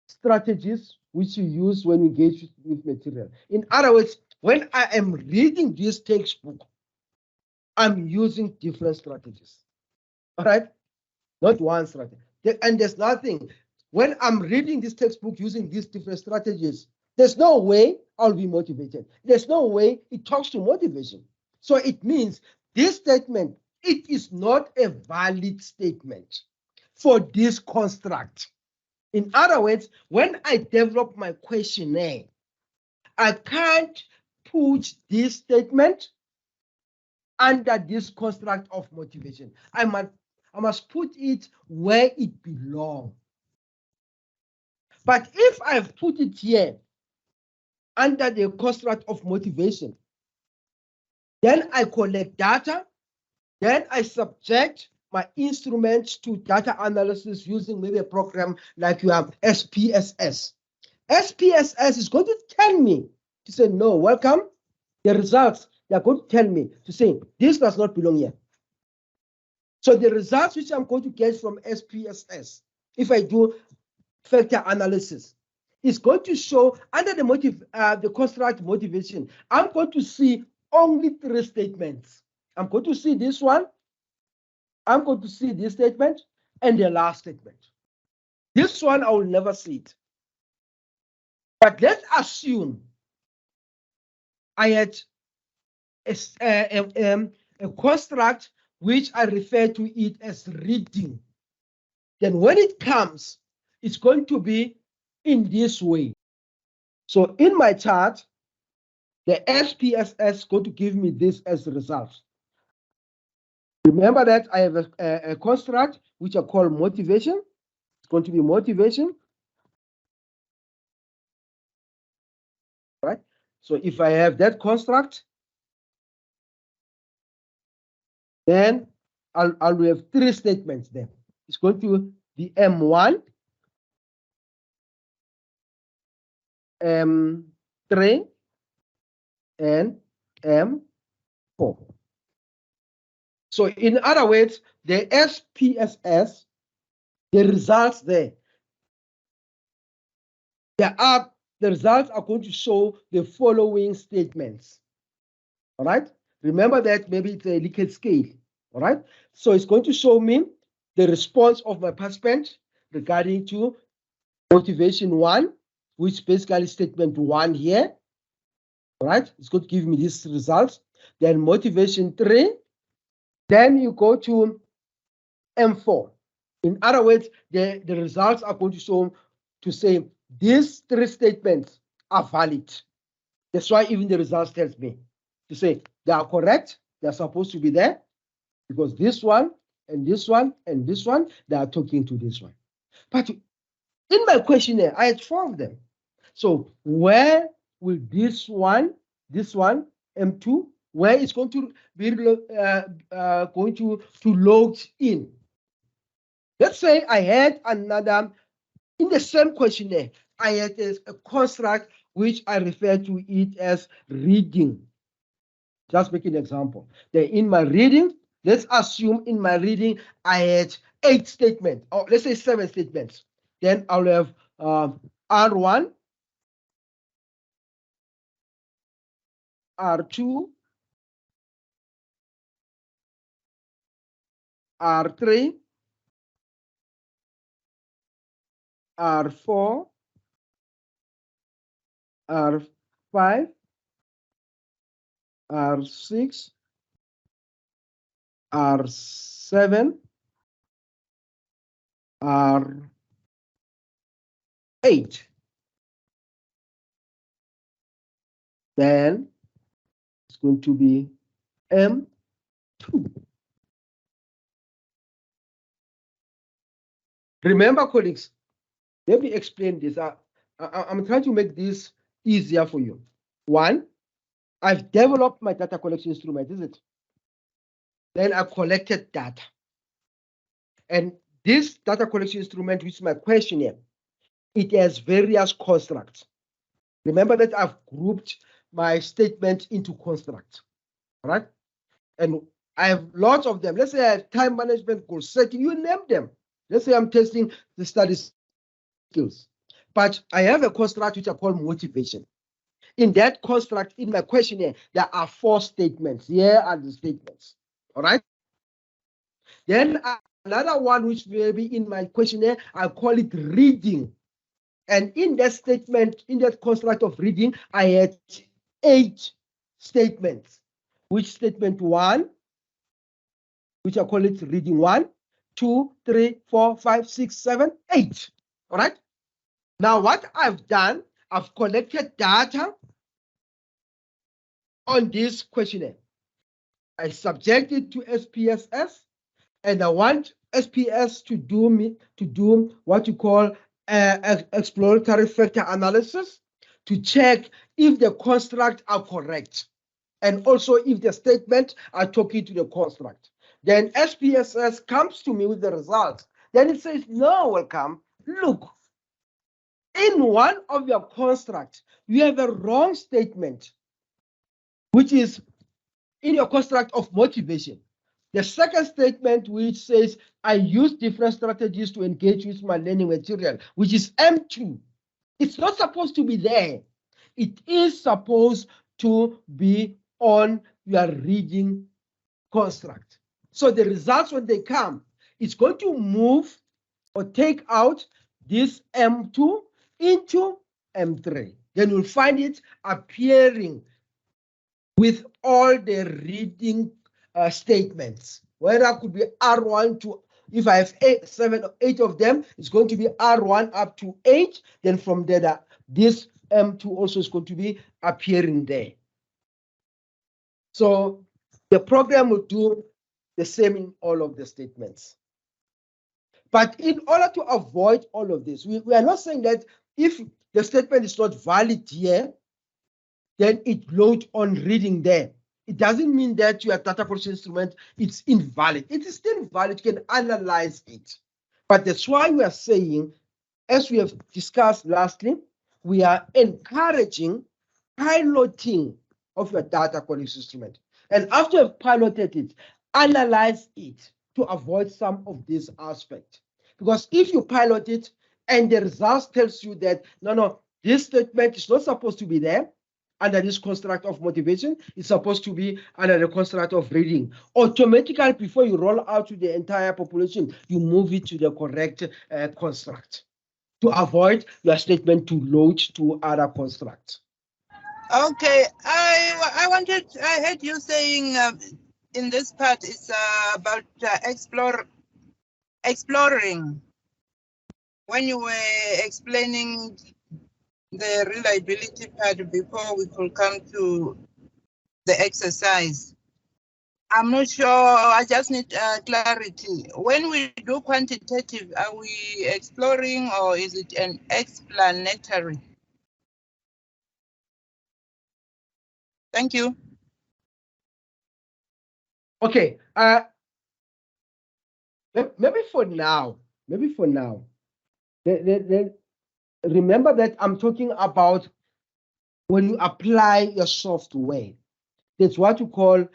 strategies which you use when you engage with material. In other words, when I am reading this textbook, I'm using different strategies. All right? Not one strategy. And there's nothing. When I'm reading this textbook using these different strategies, there's no way I'll be motivated. There's no way it talks to motivation. So it means this statement, it is not a valid statement for this construct. In other words, when I develop my questionnaire, I can't put this statement under this construct of motivation. I must put it where it belongs. But if I've put it here under the construct of motivation, then I collect data, then I subject my instruments to data analysis using maybe a program like you have SPSS. SPSS is going to tell me to say, no, welcome. The results, they are going to tell me to say, this does not belong here. So the results which I'm going to get from SPSS, if I do factor analysis, is going to show under the construct motivation, I'm going to see only 3 statements. I'm going to see this one, I'm going to see this statement, and the last statement. This one, I will never see it. But let's assume I had a construct which I refer to it as reading. Then when it comes, it's going to be in this way. So in my chart, the SPSS is going to give me this as a result. Remember that I have a construct which I call motivation. It's going to be motivation. Right? So if I have that construct, then I'll have three statements there. It's going to be M1, M3, and M4. So in other words, the SPSS, the results there, the results are going to show the following statements. All right. Remember that maybe it's a Likert scale. All right. So it's going to show me the response of my participant regarding to motivation 1, which basically statement 1 here. All right. It's going to give me these results. Then motivation 3. Then you go to M4. In other words, the results are going to show to say these three statements are valid. That's why even the results tells me to say they are correct. They're supposed to be there because this one and this one and this one, they are talking to this one. But in my questionnaire, I had 4 of them. So where will this one, M2, where it's going to be going to load in? Let's say I had another, in the same questionnaire, I had a construct which I refer to it as reading. Just make an example. Then in my reading, let's assume in my reading, I had 8 statements, or let's say 7 statements. Then I'll have R1, R2, R3, R4, R5, R6, R7, R8. Then it's going to be M2. Remember, colleagues, let me explain this. I'm trying to make this easier for you. 1, I've developed my data collection instrument, is it? Then I collected data. And this data collection instrument, which is my questionnaire, it has various constructs. Remember that I've grouped my statement into constructs, right? And I have lots of them. Let's say I have time management, goal setting, you name them. Let's say I'm testing the study skills. But I have a construct which I call motivation. In that construct, in my questionnaire, there are 4 statements. Here are the statements. All right. Then another one, which may be in my questionnaire, I call it reading. And in that statement, in that construct of reading, I had 8 statements. Which statement 1, which I call it reading 1, 2, 3, 4, 5, 6, 7, 8. All right. Now, what I've done, I've collected data on this questionnaire. I subject it to SPSS, and I want SPS to do what you call exploratory factor analysis to check if the construct are correct, and also if the statement are talking to the construct. Then SPSS comes to me with the results. Then it says, no, welcome. Look, in one of your constructs, you have a wrong statement, which is in your construct of motivation. The second statement, which says, I use different strategies to engage with my learning material, which is M2. It's not supposed to be there. It is supposed to be on your reading construct. So the results, when they come, it's going to move or take out this M2 into M3. Then you'll find it appearing with all the reading statements, whether it could be R1 to, if I have 7 or 8 of them, it's going to be R1 up to 8. Then from there, this M2 also is going to be appearing there. So the program will do the same in all of the statements. But in order to avoid all of this, we are not saying that if the statement is not valid here, then it loads on reading there. It doesn't mean that your data collection instrument is invalid. It is still valid. You can analyze it. But that's why we are saying, as we have discussed lastly, we are encouraging piloting of your data collection instrument. And after you've piloted it, analyze it to avoid some of these aspects. Because if you pilot it and the results tells you that, no, this statement is not supposed to be there under this construct of motivation, it's supposed to be under the construct of reading. Automatically, before you roll out to the entire population, you move it to the correct construct to avoid your statement to load to other constructs. Okay, I heard you saying in this part it's about exploring. When you were explaining the reliability part before we could come to the exercise, I'm not sure. I just need clarity. When we do quantitative, are we exploring or is it an explanatory? Thank you. Okay. Maybe for now. Remember that I'm talking about when you apply your software. That's what you call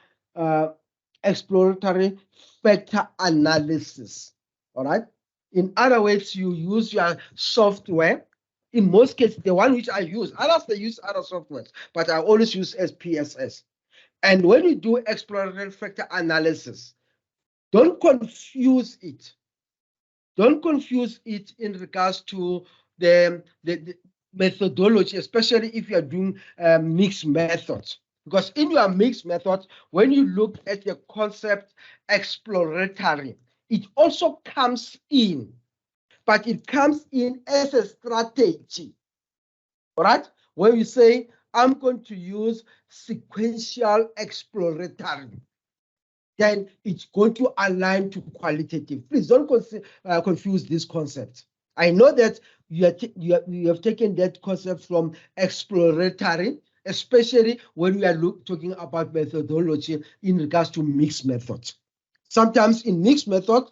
exploratory factor analysis. All right. In other words, you use your software. In most cases, the one which I use, others they use other softwares, but I always use SPSS. And when you do exploratory factor analysis, don't confuse it. Don't confuse it in regards to the methodology, especially if you are doing mixed methods. Because in your mixed methods, when you look at the concept exploratory, it also comes in, but it comes in as a strategy. All right? When you say, I'm going to use sequential exploratory, then it's going to align to qualitative. Please don't confuse this concept. I know that you have taken that concept from exploratory, especially when we are talking about methodology in regards to mixed methods. Sometimes in mixed method,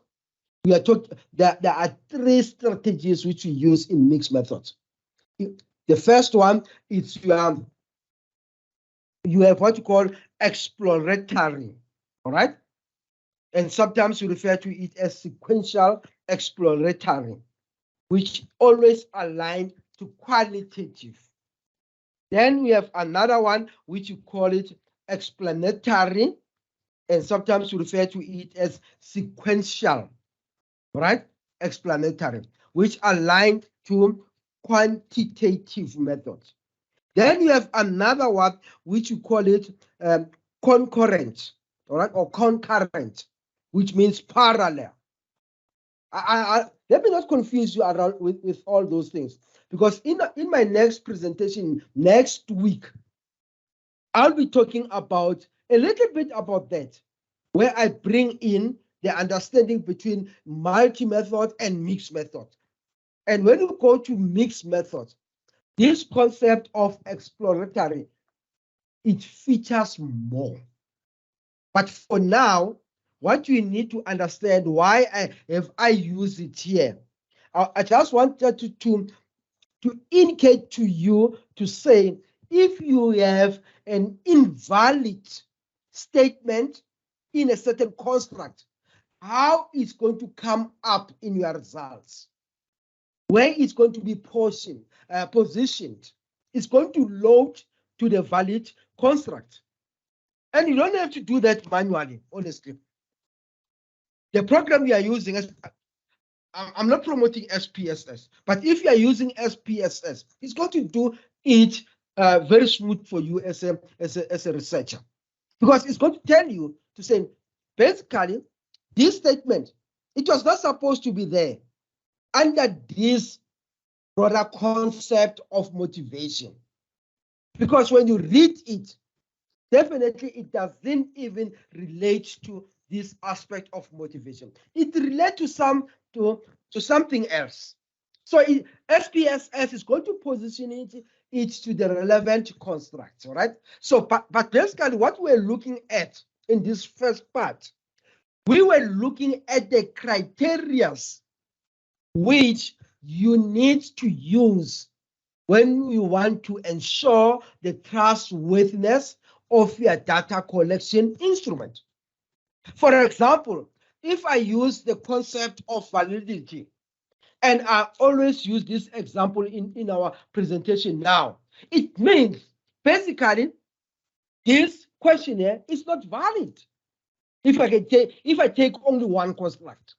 we are talking. There are three strategies which we use in mixed methods. The first one is you have what you call exploratory. All right. And sometimes we refer to it as sequential exploratory, which always align to qualitative. Then we have another one, which you call it explanatory, and sometimes we refer to it as sequential, right? Explanatory, which align to quantitative methods. Then you have another one, which you call it concurrent, all right, or concurrent, which means parallel. Let me not confuse you around with all those things, because in my next presentation next week, I'll be talking about a little bit about that, where I bring in the understanding between multi-method and mixed method. And when you go to mixed methods, this concept of exploratory, it features more. But for now, what you need to understand why I use it here. I just wanted to indicate to you to say, if you have an invalid statement in a certain construct, how it's going to come up in your results, where it's going to be positioned. It's going to load to the valid construct. And you don't have to do that manually, honestly. The program you are using, I'm not promoting SPSS, but if you are using SPSS, it's going to do it very smooth for you as a researcher, because it's going to tell you to say, basically, this statement, it was not supposed to be there under this broader concept of motivation. Because when you read it, definitely it doesn't even relate to this aspect of motivation. It relates to something else. So SPSS is going to position it to the relevant constructs, all right? So, but basically what we're looking at in this first part, we were looking at the criteria which you need to use when you want to ensure the trustworthiness of your data collection instrument. For example, if I use the concept of validity, and I always use this example in our presentation now, it means basically this questionnaire is not valid if I take only one construct.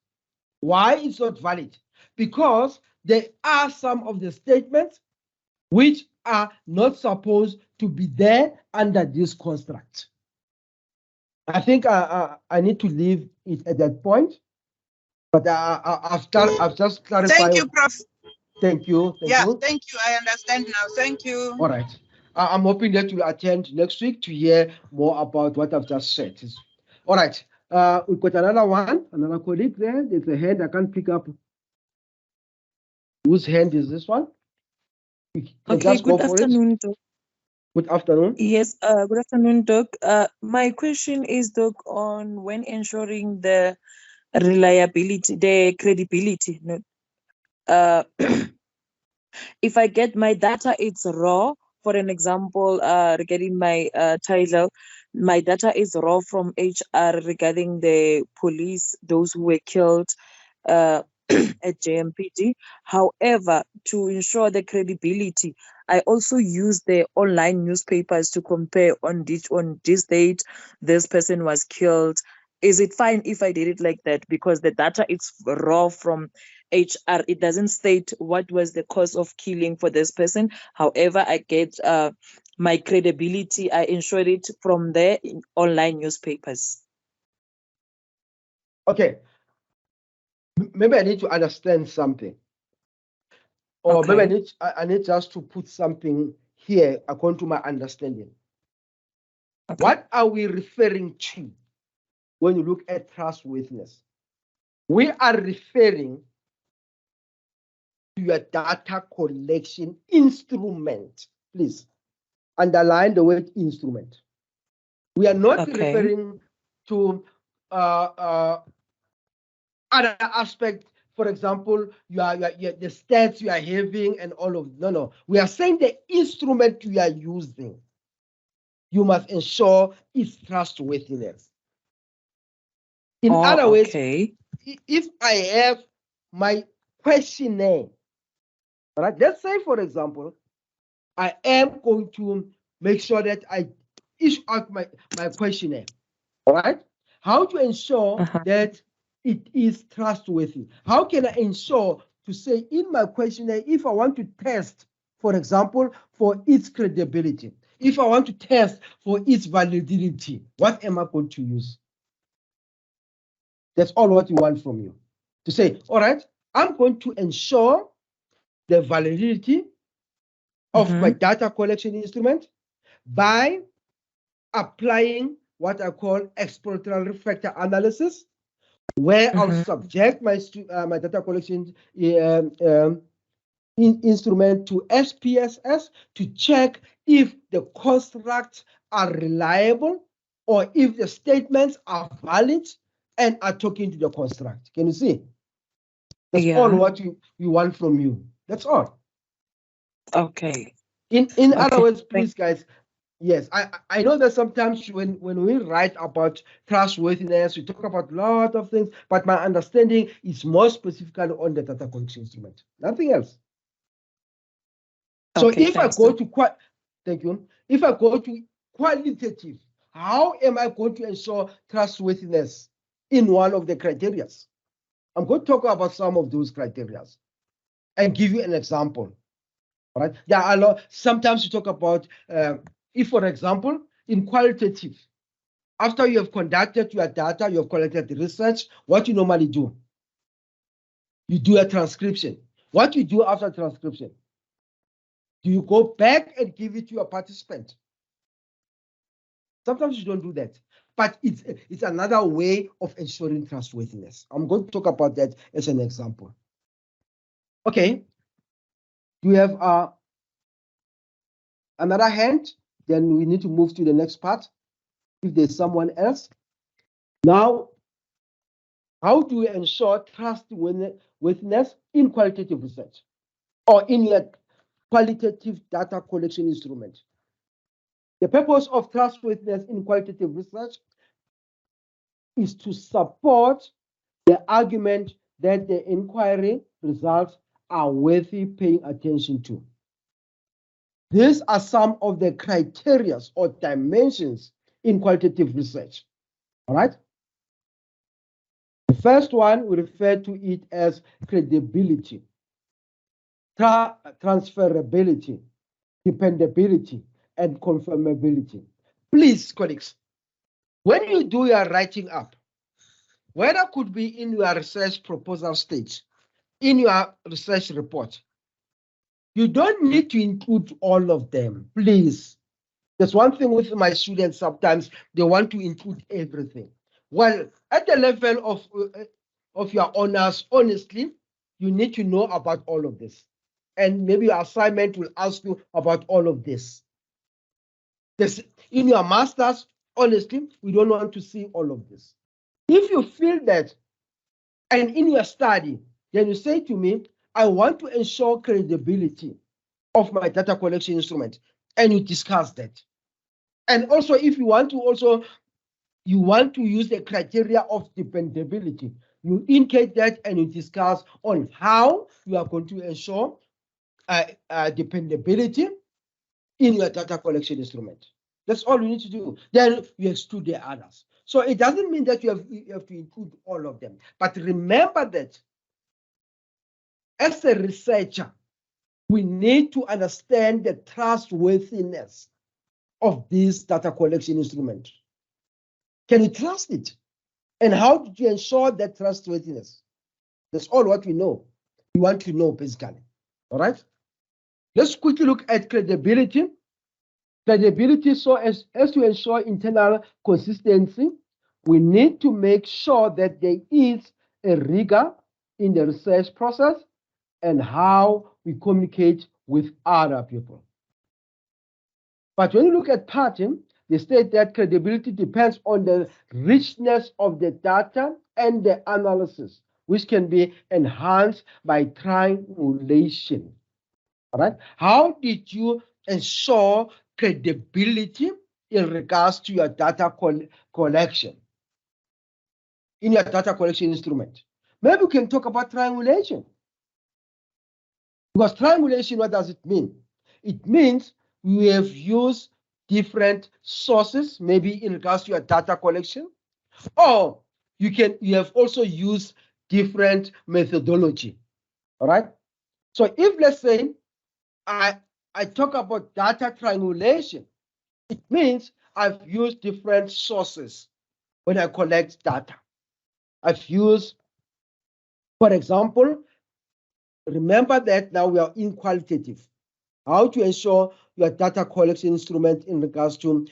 Why it's not valid? Because there are some of the statements which are not supposed to be there under this construct. I think I need to leave it at that point, but I've just clarified. Thank you, Prof. Thank you. Thank you. I understand now. Thank you. All right. I'm hoping that you attend next week to hear more about what I've just said. All right. We've got another colleague there. There's a hand I can't pick up. Whose hand is this one? Okay, good afternoon, Doc. Good afternoon. Yes, good afternoon, Doc. My question is, Doc, on when ensuring the reliability, the credibility. If I get my data, it's raw. For an example, regarding my title, my data is raw from HR regarding the police, those who were killed at JMPD. However, to ensure the credibility, I also use the online newspapers to compare on this date, this person was killed. Is it fine if I did it like that? Because the data is raw from HR. It doesn't state what was the cause of killing for this person. However, I get my credibility, I ensure it from the online newspapers. Okay. Maybe I need to understand something. Or Okay. maybe I need just to put something here according to my understanding. Okay. What are we referring to when you look at trustworthiness? We are referring to your data collection instrument. Please underline the word instrument. We are not referring to other aspects. For example, the stats you are having and all of no. We are saying the instrument you are using. You must ensure its trustworthiness. In other words, if I have my questionnaire, right? Let's say, for example, I am going to make sure that I issue out my questionnaire. All right. How to ensure that it is trustworthy? How can I ensure to say in my questionnaire, if I want to test, for example, for its credibility, if I want to test for its validity, what am I going to use? That's all what you want from you. To say, all right, I'm going to ensure the validity of my data collection instrument by applying what I call exploratory factor analysis, where I'll subject my data collection instrument to SPSS to check if the constructs are reliable or if the statements are valid and are talking to the construct. Can you see? That's all what we want from you. That's all. Okay. In other words, please, guys, yes, I know that sometimes when we write about trustworthiness, we talk about a lot of things, but my understanding is more specifically on the data collection instrument, nothing else. So if I go to thank you. If I go to qualitative, how am I going to ensure trustworthiness in one of the criteria? I'm going to talk about some of those criteria and give you an example. All right? There are a lot. Sometimes you talk about if, for example, in qualitative, after you have conducted your data, you have collected the research, what you normally do? You do a transcription. What you do after transcription? Do you go back and give it to your participant? Sometimes you don't do that, but it's another way of ensuring trustworthiness. I'm going to talk about that as an example. Okay, do you have another hand? Then we need to move to the next part. If there's someone else. Now, how do we ensure trustworthiness in qualitative research or in your qualitative data collection instrument? The purpose of trustworthiness in qualitative research is to support the argument that the inquiry results are worthy paying attention to. These are some of the criteria or dimensions in qualitative research. All right. The first one, we refer to it as credibility, transferability, dependability, and confirmability. Please, colleagues, when you do your writing up, whether it could be in your research proposal stage, in your research report, you don't need to include all of them, please. There's one thing with my students, sometimes they want to include everything. Well, at the level of your honors, honestly, you need to know about all of this. And maybe your assignment will ask you about all of this. In your masters, honestly, we don't want to see all of this. If you feel that, and in your study, then you say to me, I want to ensure credibility of my data collection instrument, and you discuss that. And also, if you want to use the criteria of dependability, you indicate that and you discuss on how you are going to ensure dependability in your data collection instrument. That's all you need to do. Then you exclude the others. So it doesn't mean that you have to include all of them. But remember that as a researcher, we need to understand the trustworthiness of this data collection instrument. Can you trust it? And how did you ensure that trustworthiness? That's all what we know. We want to know, basically. All right? Let's quickly look at credibility. Credibility, so as to ensure internal consistency, we need to make sure that there is a rigor in the research process and how we communicate with other people. But when you look at pattern, they state that credibility depends on the richness of the data and the analysis, which can be enhanced by triangulation. All right? How did you ensure credibility in regards to your data collection? In your data collection instrument. Maybe we can talk about triangulation. Because triangulation, what does it mean? It means we have used different sources, maybe in regards to your data collection, or you have also used different methodology. All right. So if, let's say, I talk about data triangulation, it means I've used different sources when I collect data. I've used, for example, remember that now we are in qualitative. How to ensure your data collection instrument in regards to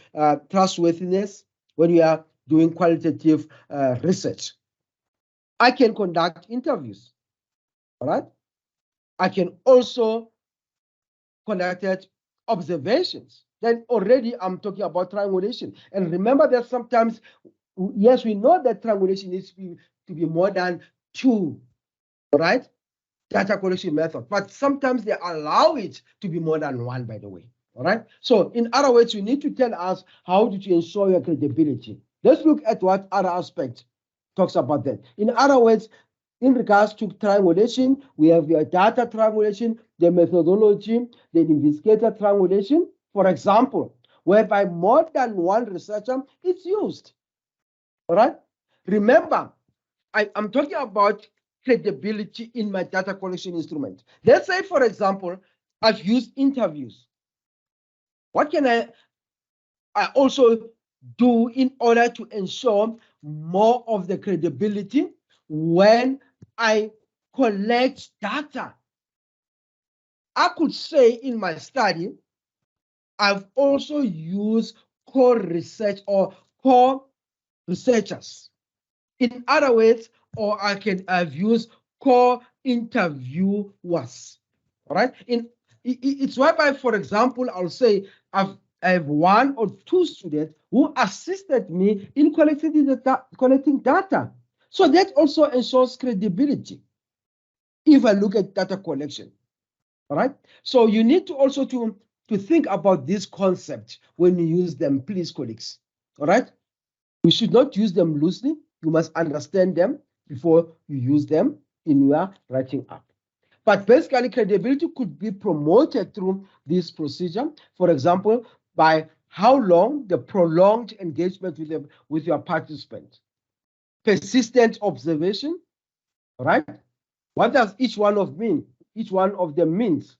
trustworthiness when you are doing qualitative research. I can conduct interviews, all right? I can also conduct observations. Then already I'm talking about triangulation. And remember that sometimes, yes, we know that triangulation needs to be more than two, all right? Data collection method, but sometimes they allow it to be more than one, by the way. All right. So in other words, you need to tell us how did you ensure your credibility. Let's look at what other aspect talks about that. In other words, in regards to triangulation, we have your data triangulation, the methodology, the investigator triangulation, for example, whereby more than one researcher is used. All right. Remember, I'm talking about credibility in my data collection instrument. Let's say, for example, I've used interviews. What can I also do in order to ensure more of the credibility when I collect data? I could say in my study, I've also used core research or core researchers. In other words, or I've used core interviewers. All right. It's whereby, for example, I'll say I have 1 or 2 students who assisted me in collecting data. So that also ensures credibility if I look at data collection. All right. So you need to also to think about this concept when you use them, please, colleagues. All right. You should not use them loosely. You must understand them before you use them in your writing up. But basically, credibility could be promoted through this procedure. For example, by how long the prolonged engagement with your participant, persistent observation. All right. What does each one of them means?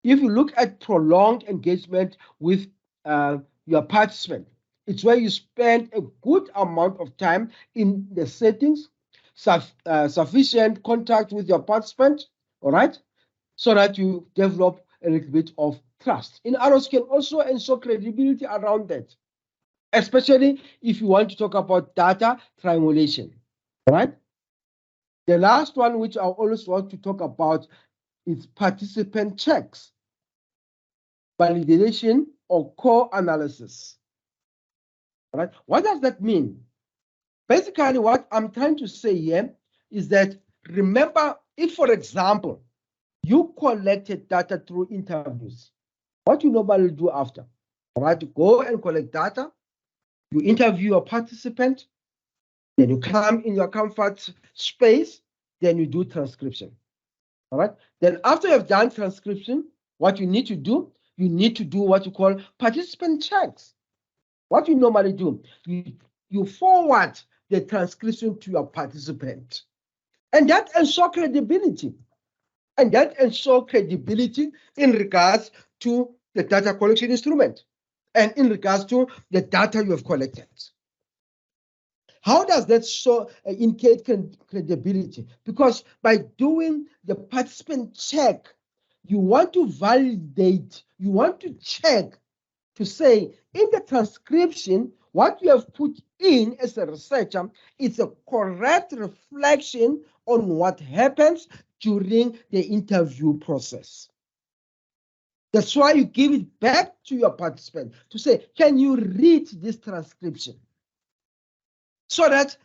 If you look at prolonged engagement with your participant, it's where you spend a good amount of time in the settings, sufficient contact with your participant, all right, so that you develop a little bit of trust. In others, can also ensure credibility around that, especially if you want to talk about data triangulation, all right? The last one, which I always want to talk about, is participant checks, validation, or core analysis. All right? What does that mean? Basically, what I'm trying to say here is that, remember, if, for example, you collected data through interviews, what you normally do after? All right, you go and collect data, you interview your participant, then you come in your comfort space, then you do transcription. All right. Then after you've done transcription, what you need to do what you call participant checks. What you normally do, you forward the transcription to your participant. And that ensures credibility. And that ensures credibility in regards to the data collection instrument and in regards to the data you have collected. How does that show indicate credibility? Because by doing the participant check, you want to validate, you want to check to say in the transcription, what you have put in as a researcher is a correct reflection on what happens during the interview process. That's why you give it back to your participant to say, can you read this transcription? So that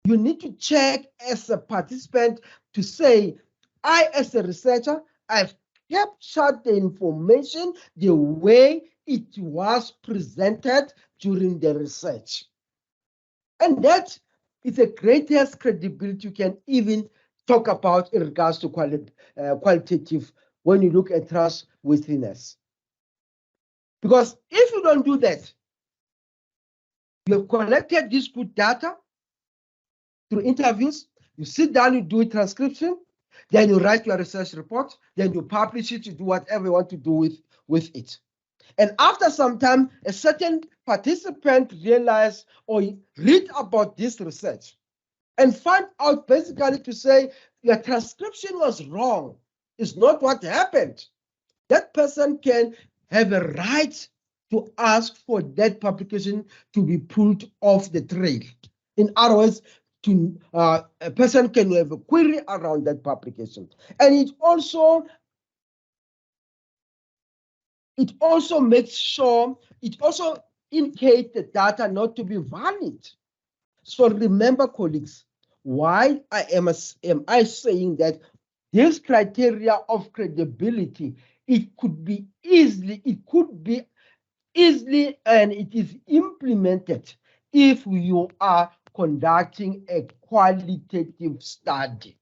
you need to check as a participant to say, I, as a researcher, I've captured the information the way it was presented during the research. And that is the greatest credibility you can even talk about in regards to qualitative when you look at trustworthiness. Because if you don't do that, you have collected this good data through interviews, you sit down, you do a transcription, then you write your research report, then you publish it, you do whatever you want to do with it. And after some time, a certain participant realize or read about this research and find out basically to say your transcription was wrong. It's not what happened. That person can have a right to ask for that publication to be pulled off the trail. In other words, a person can have a query around that publication. And it also makes sure, it also indicates the data not to be valid. So remember, colleagues, why am I saying that this criteria of credibility, it could be easily and it is implemented if you are conducting a qualitative study.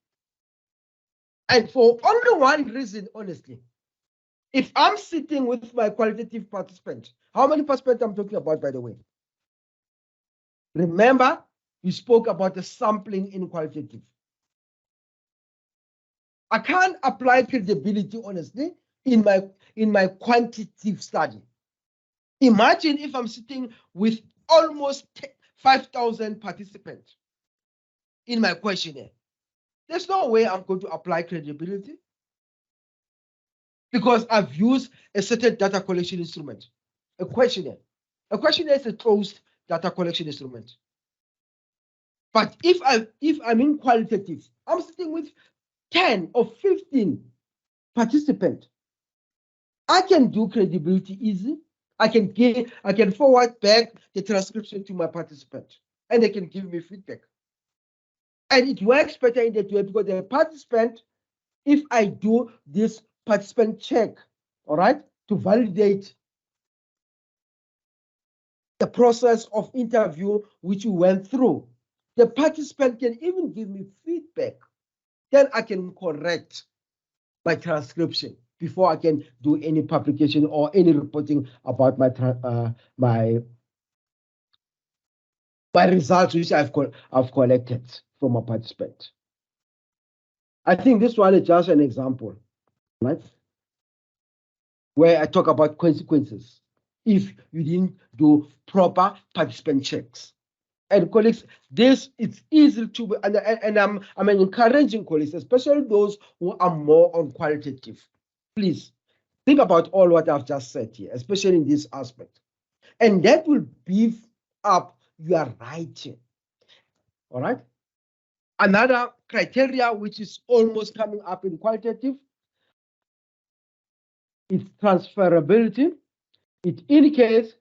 And for only one reason, honestly, if I'm sitting with my qualitative participant, how many participants I'm talking about, by the way? Remember, we spoke about the sampling in qualitative. I can't apply credibility, honestly, in my quantitative study. Imagine if I'm sitting with almost 5,000 participants in my questionnaire. There's no way I'm going to apply credibility. because I've used a certain data collection instrument, a questionnaire. A questionnaire is a closed data collection instrument. But if I'm in qualitative, I'm sitting with 10 or 15 participants. I can do credibility easy. I can forward back the transcription to my participant, and they can give me feedback. And it works better in that way because the participant, if I do this participant check, all right, to validate the process of interview which we went through, the participant can even give me feedback. Then I can correct my transcription before I can do any publication or any reporting about my results which I've collected from a participant. I think this one is just an example, right? Where I talk about consequences if you didn't do proper participant checks. And colleagues, this it's easy to, and I'm encouraging colleagues, especially those who are more on qualitative. Please think about all what I've just said here, especially in this aspect. And that will beef up your writing. All right. Another criteria which is almost coming up in qualitative is transferability. It indicates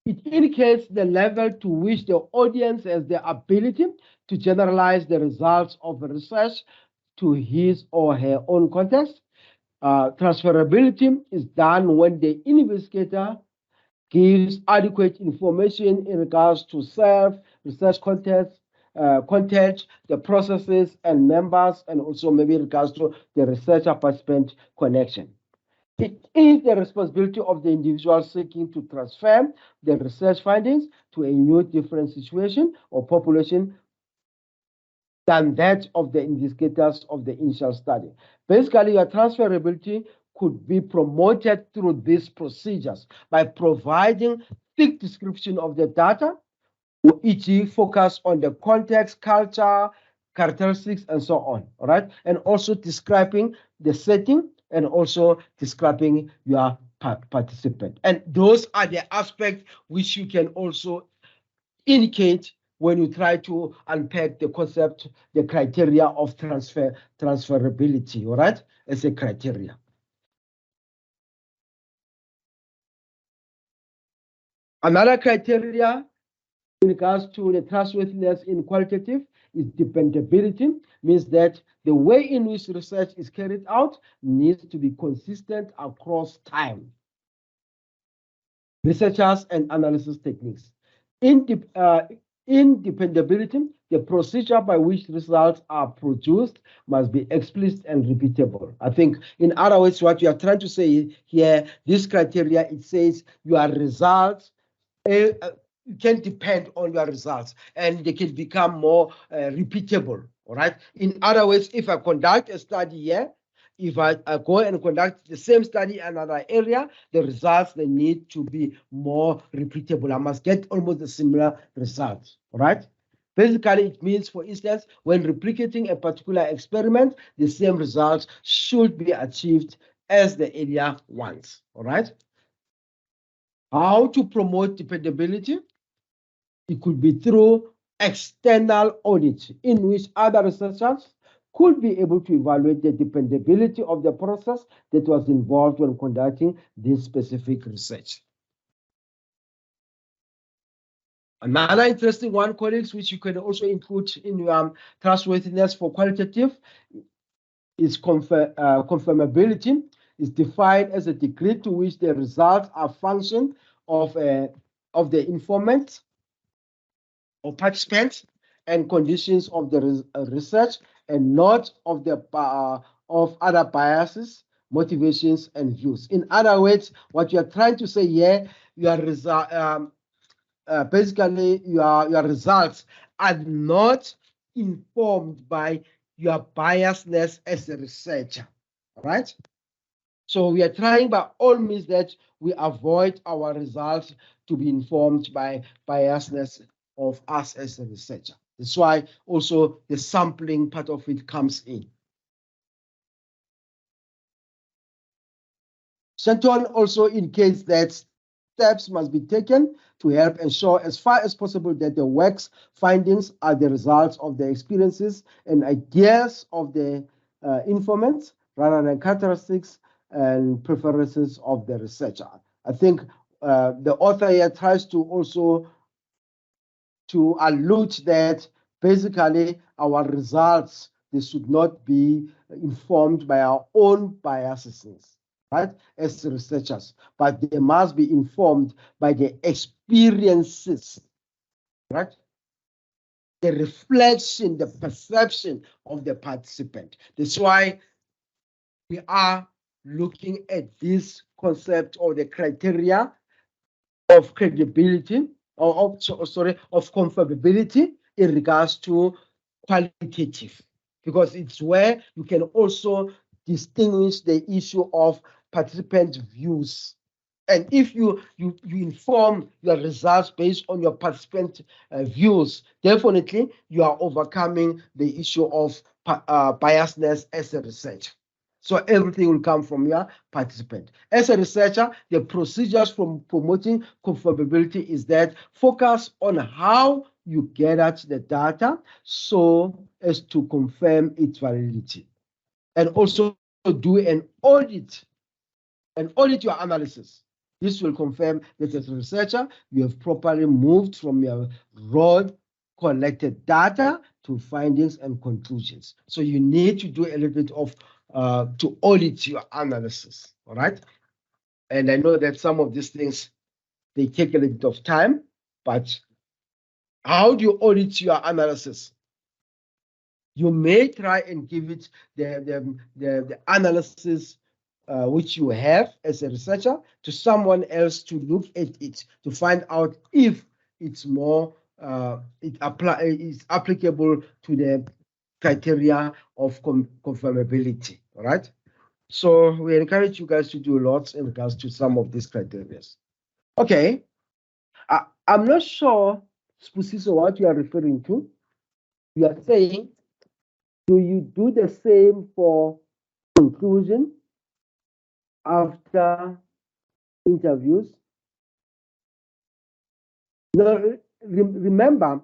the level to which the audience has the ability to generalize the results of the research to his or her own context. Transferability is done when the investigator gives adequate information in regards to research content, the processes and members, and also maybe in regards to the researcher-participant connection. It is the responsibility of the individual seeking to transfer the research findings to a new different situation or population than that of the investigators of the initial study. Basically, your transferability could be promoted through these procedures by providing thick description of the data, e.g. focus on the context, culture, characteristics, and so on, all right? And also describing the setting and also describing your participant. And those are the aspects which you can also indicate when you try to unpack the concept, the criteria of transferability, all right, as a criteria. Another criteria in regards to the trustworthiness in qualitative is dependability, means that the way in which research is carried out needs to be consistent across time. Researchers and analysis techniques. In dependability, the procedure by which results are produced must be explicit and repeatable. I think, in other words, what you are trying to say here, this criteria, it says your results you can depend on your results and they can become more repeatable, all right? In other words, if I conduct a study here, if I go and conduct the same study in another area, the results, they need to be more repeatable. I must get almost a similar result, all right? Basically, it means, for instance, when replicating a particular experiment, the same results should be achieved as the area wants, all right? How to promote dependability? It could be through external audit in which other researchers could be able to evaluate the dependability of the process that was involved when conducting this specific research. Another interesting one, colleagues, which you can also include in your trustworthiness for qualitative, is confirmability. Is defined as a degree to which the results are function of the informant or participants and conditions of the research, and not of the of other biases, motivations, and views. In other words, what you are trying to say here, your basically your results are not informed by your biasness as a researcher, all right? So we are trying by all means that we avoid our results to be informed by biasness of us as a researcher. That's why also the sampling part of it comes in. Shenton also indicates that steps must be taken to help ensure as far as possible that the work's findings are the results of the experiences and ideas of the informants rather than characteristics and preferences of the researcher. I think the author here tries to also to allude that basically our results, they should not be informed by our own biases, right, as researchers, but they must be informed by the experiences, right? The reflection, the perception of the participant. That's why we are looking at this concept or the criteria of credibility or of confirmability in regards to qualitative, because it's where you can also distinguish the issue of participant views. And if you inform your results based on your participant views, definitely you are overcoming the issue of biasness as a researcher. So everything will come from your participant. As a researcher, the procedures from promoting confirmability is that focus on how you get at the data so as to confirm its validity. And also do an audit your analysis. This will confirm that as a researcher, you have properly moved from your raw collected data to findings and conclusions. So you need to do a little bit of to audit your analysis, all right? And I know that some of these things, they take a little bit of time, but how do you audit your analysis? You may try and give it the analysis which you have as a researcher to someone else to look at it, to find out if it's more, it's applicable to the criteria of confirmability, all right? So we encourage you guys to do lots in regards to some of these criteria. Okay, I'm not sure, Spusiso, what you are referring to. You are saying, do you do the same for conclusion after interviews? No, remember,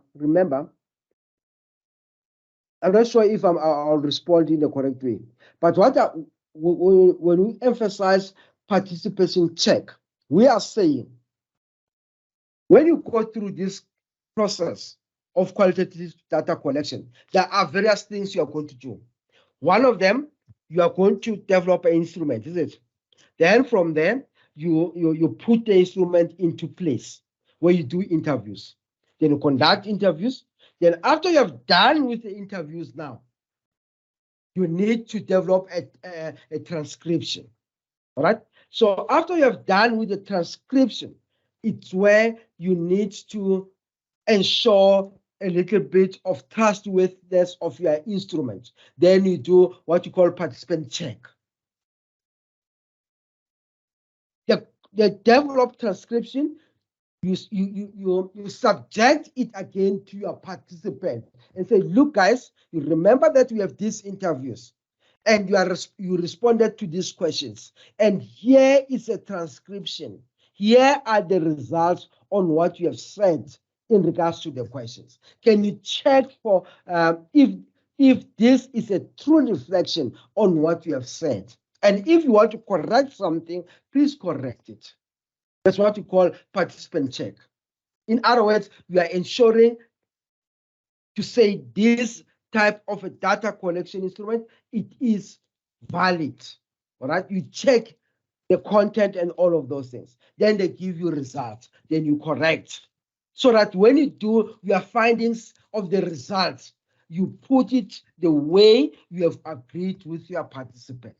I'm not sure if I'll respond in the correct way, but when we emphasize participation check, we are saying when you go through this process of qualitative data collection, there are various things you are going to do. One of them, you are going to develop an instrument, is it? Then from there, you put the instrument into place where you do interviews. Then you conduct interviews. Then after you have done with the interviews now, you need to develop a transcription, all right? So after you have done with the transcription, it's where you need to ensure a little bit of trustworthiness of your instrument. Then you do what you call participant check. The developed transcription, you subject it again to your participant and say, look, guys, you remember that we have these interviews and you responded to these questions. And here is a transcription. Here are the results on what you have said in regards to the questions. Can you check for if this is a true reflection on what you have said? And if you want to correct something, please correct it. That's what we call participant check. In other words, you are ensuring to say this type of a data collection instrument, it is valid. All right, you check the content and all of those things. Then they give you results. Then you correct. So that when you do your findings of the results, you put it the way you have agreed with your participant.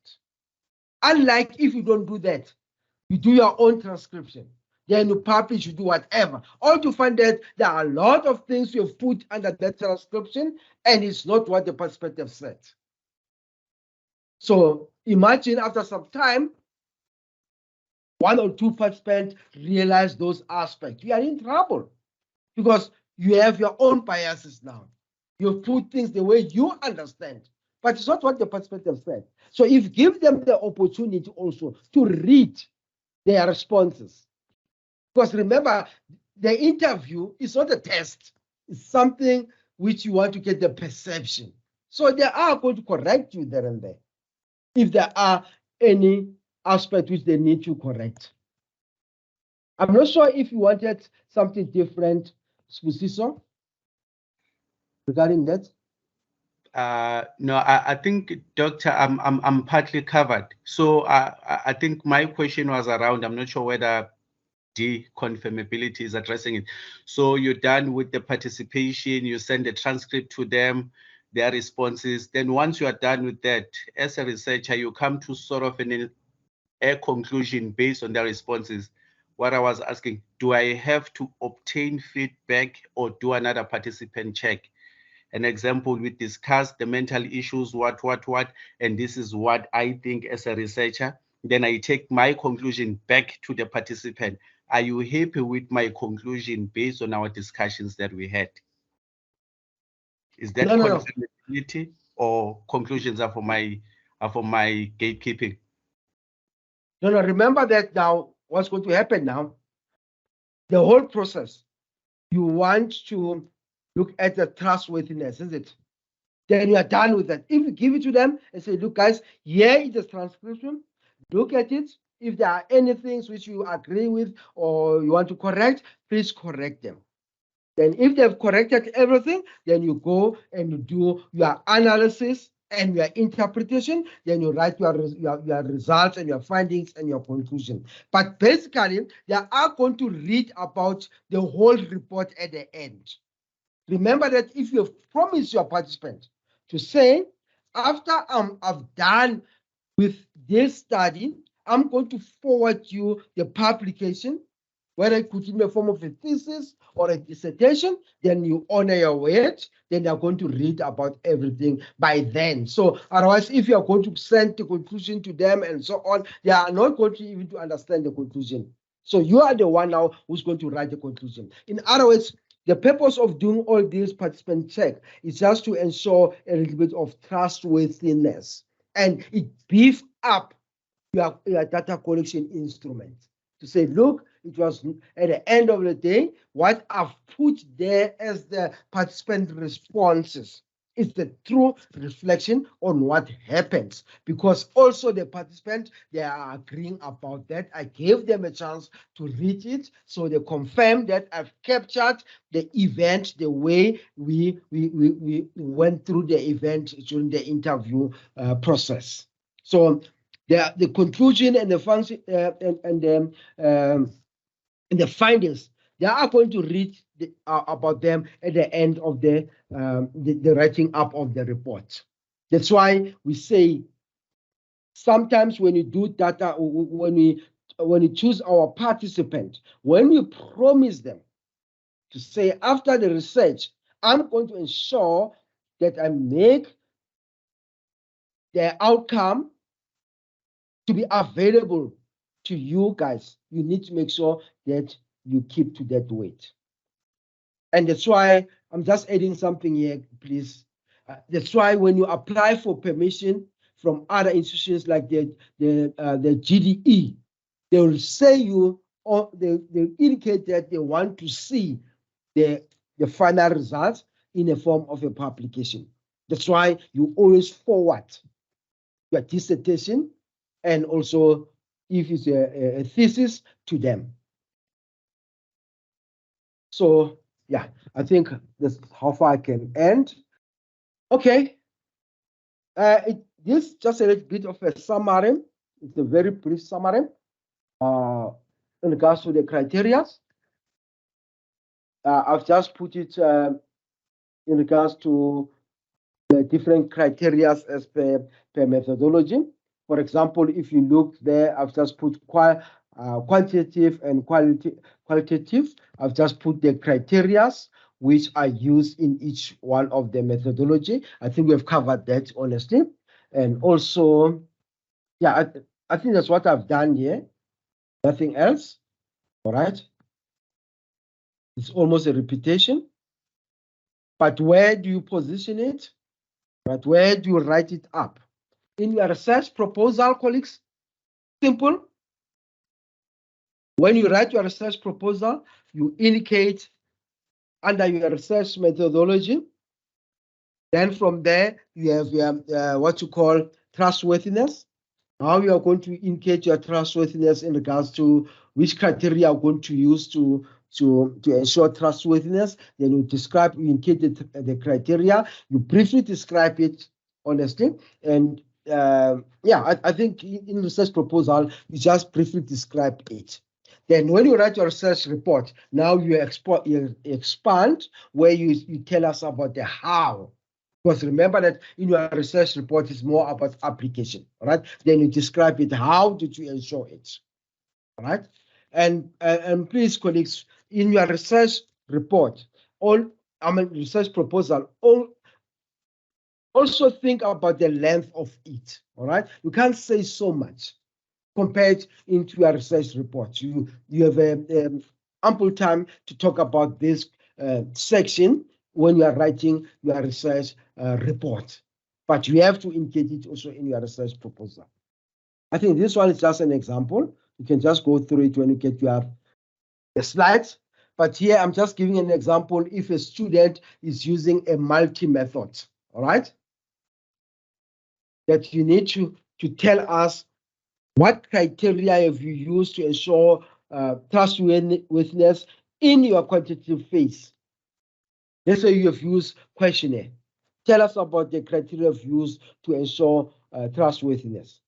Unlike if you don't do that, you do your own transcription, then you publish, you do whatever. Or you find that there are a lot of things you have put under that transcription, and it's not what the participant have said. So imagine after some time, one or two participants realize those aspects. You are in trouble because you have your own biases now. You put things the way you understand, but it's not what the participants have said. So if give them the opportunity also to read their responses. Because remember, the interview is not a test. It's something which you want to get the perception. So they are going to correct you there and there, if there are any aspect which they need to correct. I'm not sure if you wanted something different, Spusiso, regarding that. No, I think, Doctor, I'm partly covered. So I think my question was around, I'm not sure whether confirmability is addressing it. So you're done with the participation, you send a transcript to them, their responses. Then once you are done with that, as a researcher, you come to sort of a conclusion based on their responses. What I was asking, do I have to obtain feedback or do another participant check? An example, we discussed the mental issues, what, and this is what I think as a researcher. Then I take my conclusion back to the participant. Are you happy with my conclusion based on our discussions that we had? Is that confirmability or conclusions are for my gatekeeping? No, remember that now, what's going to happen now? The whole process, you want to look at the trustworthiness, isn't it? Then you are done with that. If you give it to them and say, look, guys, here is the transcription, look at it. If there are any things which you agree with or you want to correct, please correct them. Then if they've corrected everything, then you go and you do your analysis and your interpretation, then you write your results and your findings and your conclusion. But basically, they are going to read about the whole report at the end. Remember that if you have promised your participant to say, after I've done with this study, I'm going to forward you the publication, whether it could be in the form of a thesis or a dissertation, then you honor your word, then they're going to read about everything by then. So otherwise, if you are going to send the conclusion to them and so on, they are not going to even to understand the conclusion. So you are the one now who's going to write the conclusion. In other words, the purpose of doing all these participant check is just to ensure a little bit of trustworthiness, and it beefs up your data collection instrument to say, look, it was at the end of the day, what I've put there as the participant responses is the true reflection on what happens, because also the participants, they are agreeing about that. I gave them a chance to read it, so they confirm that I've captured the event the way we went through the event during the interview process. So the conclusion and the function and the findings, they are going to read about them at the end of the writing up of the report. That's why we say sometimes when you do data, when we choose our participant, when we promise them to say after the research, I'm going to ensure that I make the outcome to be available to you guys, you need to make sure that you keep to that weight. And that's why I'm just adding something here, please. That's why when you apply for permission from other institutions like the GDE, they will say you, or they indicate that they want to see the final results in the form of a publication. That's why you always forward your dissertation and also if it's a thesis to them. So yeah, I think that's how far I can end. Okay, this just a little bit of a summary. It's a very brief summary in regards to the criteria. I've just put it in regards to the different criteria as per methodology. For example, if you look there, I've just put quantitative and qualitative. I've just put the criteria which are used in each one of the methodology. I think we've covered that honestly. And also, yeah, I think that's what I've done here. Nothing else. All right. It's almost a repetition. But where do you position it? But where do you write it up? In your research proposal, colleagues, simple. When you write your research proposal, you indicate under your research methodology. Then from there, you have what you call trustworthiness. How you are going to indicate your trustworthiness in regards to which criteria you are going to use to ensure trustworthiness. Then you indicate the criteria. You briefly describe it honestly. And I think in research proposal, you just briefly describe it. Then when you write your research report, now you expand where you tell us about the how. Because remember that in your research report is more about application, right? Then you describe it. How did you ensure it, right? And please, colleagues, in your research report, research proposal, also think about the length of it. All right, you can't say so much compared into your research report. You have ample time to talk about this section when you are writing your research report, but you have to indicate it also in your research proposal. I think this one is just an example. You can just go through it when you get the slides. But here I'm just giving an example if a student is using a multi-method, all right? That you need to tell us what criteria have you used to ensure trustworthiness in your quantitative phase. Let's say you have used questionnaire. Tell us about the criteria you've used to ensure trustworthiness.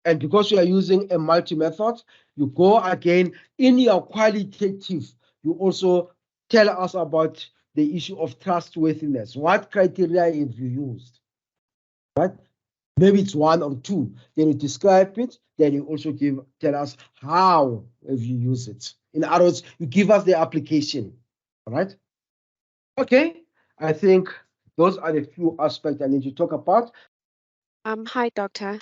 And because you are using a multi-method, you go again in your qualitative. You also tell us about the issue of trustworthiness. What criteria have you used? Right? Maybe it's one or two. Then you describe it. Then you also tell us how have you used it. In other words, you give us the application. All right? Okay, I think those are the few aspects I need to talk about. Hi, Doctor.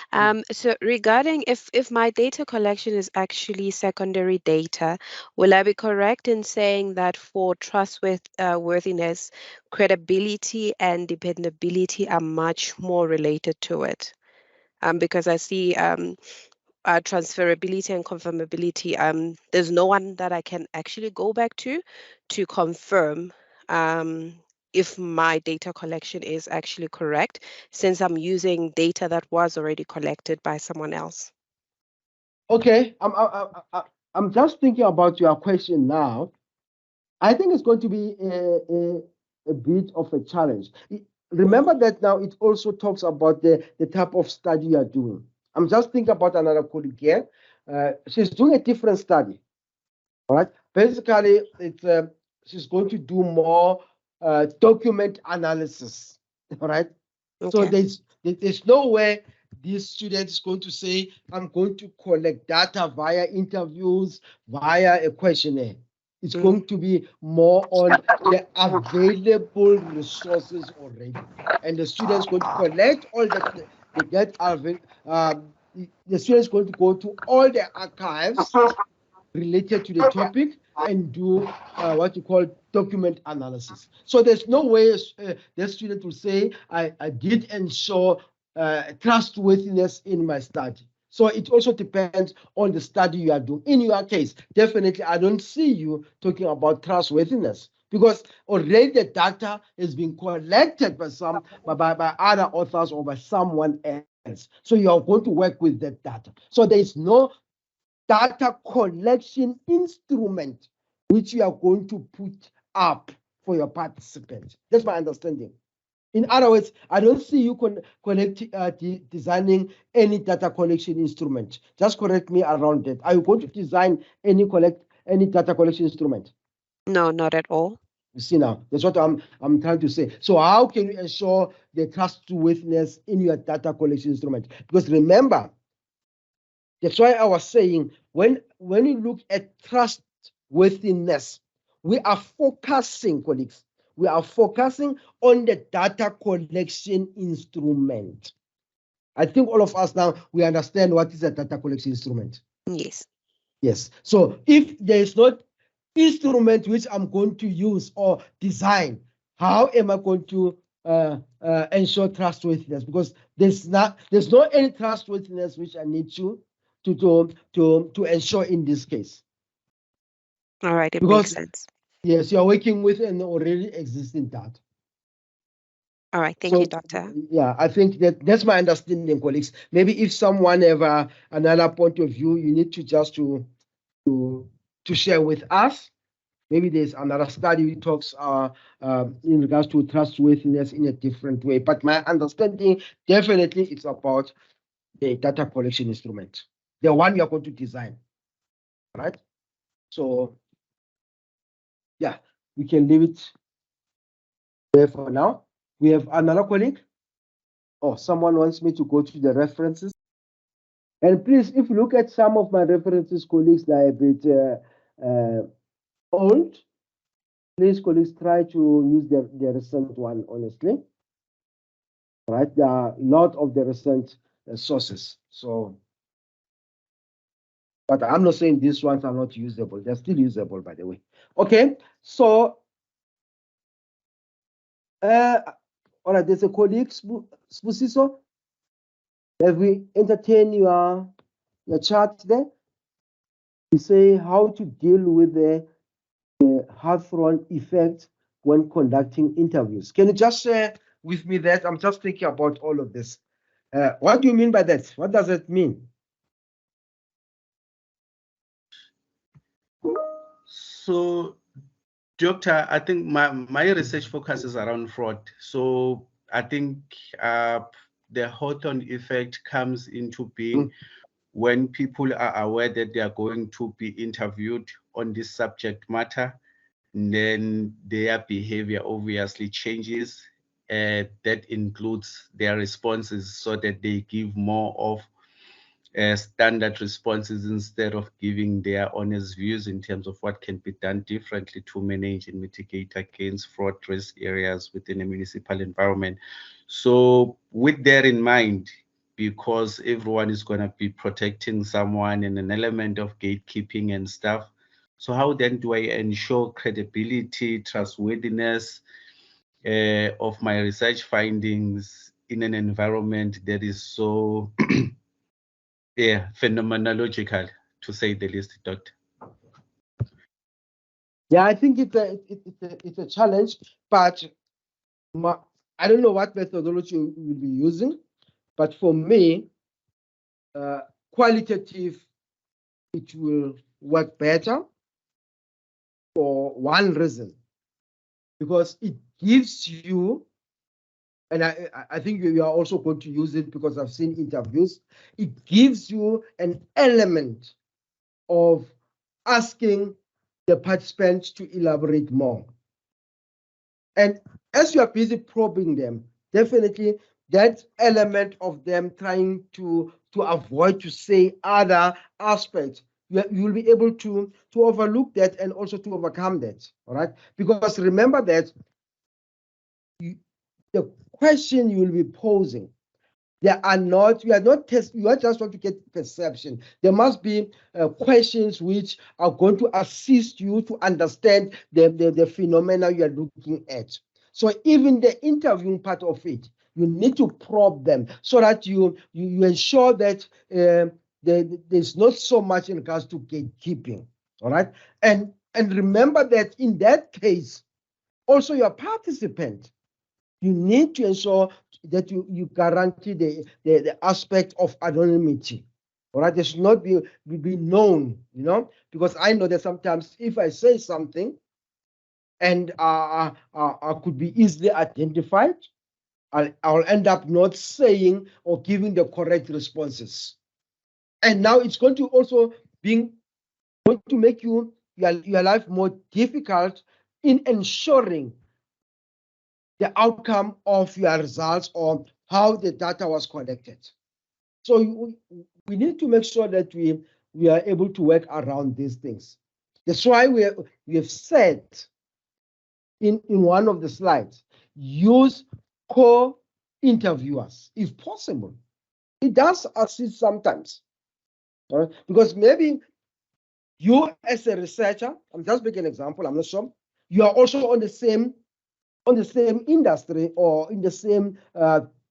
So regarding if my data collection is actually secondary data, will I be correct in saying that for trustworthiness, credibility and dependability are much more related to it? Because I see transferability and confirmability, there's no one that I can actually go back to confirm if my data collection is actually correct, since I'm using data that was already collected by someone else. Okay, I'm just thinking about your question now. I think it's going to be a bit of a challenge. Remember that now it also talks about the type of study you are doing. I'm just thinking about another colleague here. She's doing a different study. All right. Basically, she's going to do more document analysis. All right. Okay. So there's no way this student is going to say, I'm going to collect data via interviews, via a questionnaire. It's going to be more on the available resources already. And the student's going to collect all the student's going to go to all the archives related to the topic and do what you call document analysis. So there's no way the student will say, I did ensure trustworthiness in my study. So it also depends on the study you are doing. In your case, definitely, I don't see you talking about trustworthiness because already the data has been collected by other authors or by someone else. So you are going to work with that data. So there is no data collection instrument which you are going to put up for your participants. That's my understanding. In other words, I don't see you designing any data collection instrument. Just correct me around that. Are you going to design any data collection instrument? No, not at all. You see now, that's what I'm trying to say. So how can you ensure the trustworthiness in your data collection instrument? Because remember, that's why I was saying when you look at trustworthiness, we are focusing, colleagues. We are focusing on the data collection instrument. I think all of us now, we understand what is a data collection instrument. Yes. Yes. So if there is not instrument which I'm going to use or design, how am I going to ensure trustworthiness, because there's no any trustworthiness which I need to ensure in this case. All right, it Because makes sense. yes, you are working with an already existing data. All right, thank you, Doctor. Yeah, I think that's my understanding, colleagues. Maybe if someone have another point of view, you need to just to share with us. Maybe there's another study which talks in regards to trustworthiness in a different way. But my understanding, definitely, it's about the data collection instrument, the one you are going to design, right? So, yeah, we can leave it there for now. We have another colleague. Oh, someone wants me to go to the references. And please, if you look at some of my references, colleagues, they are a bit old. Please, colleagues, try to use the recent one, honestly. Right? There are a lot of the recent sources. So, but I'm not saying these ones are not usable. They're still usable, by the way. Okay, so, all right, there's a colleague, Spusiso. Have we entertained your chart there? You say how to deal with the Hawthorne effect when conducting interviews. Can you just share with me that? I'm just thinking about all of this. What do you mean by that? What does it mean? So, Doctor, I think my research focuses around fraud. So I think the Hawthorne effect comes into being when people are aware that they are going to be interviewed on this subject matter, then their behavior obviously changes. That includes their responses, so that they give more of standard responses instead of giving their honest views in terms of what can be done differently to manage and mitigate against fraud risk areas within a municipal environment. So with that in mind, because everyone is going to be protecting someone and an element of gatekeeping and stuff, so how then do I ensure credibility, trustworthiness of my research findings in an environment that is so phenomenological, to say the least, Doctor? Yeah, I think it's a challenge, but I don't know what methodology we'll be using, but for me, qualitative, it will work better for one reason, because it gives you, and I think you are also going to use it because I've seen interviews, it gives you an element of asking the participants to elaborate more. And as you are busy probing them, definitely that element of them trying to avoid to say other aspects, you will be able to overlook that and also to overcome that. All right, because remember that the question you will be posing, you are not testing, you are just want to get perception. There must be questions which are going to assist you to understand the phenomena you are looking at. So even the interviewing part of it, you need to probe them so that you ensure that there's not so much in regards to gatekeeping. All right, and remember that in that case, also your participant, you need to ensure that you guarantee the aspect of anonymity. All right, they should not be known, because I know that sometimes if I say something and I could be easily identified, I'll end up not saying or giving the correct responses. And now it's going to also going to make your life more difficult in ensuring the outcome of your results or how the data was collected. So we need to make sure that we are able to work around these things. That's why we have said in one of the slides, use co-interviewers if possible. It does assist sometimes, right? Because maybe you as a researcher, I'm just making an example, I'm not sure, you are also on the same on the same industry or in the same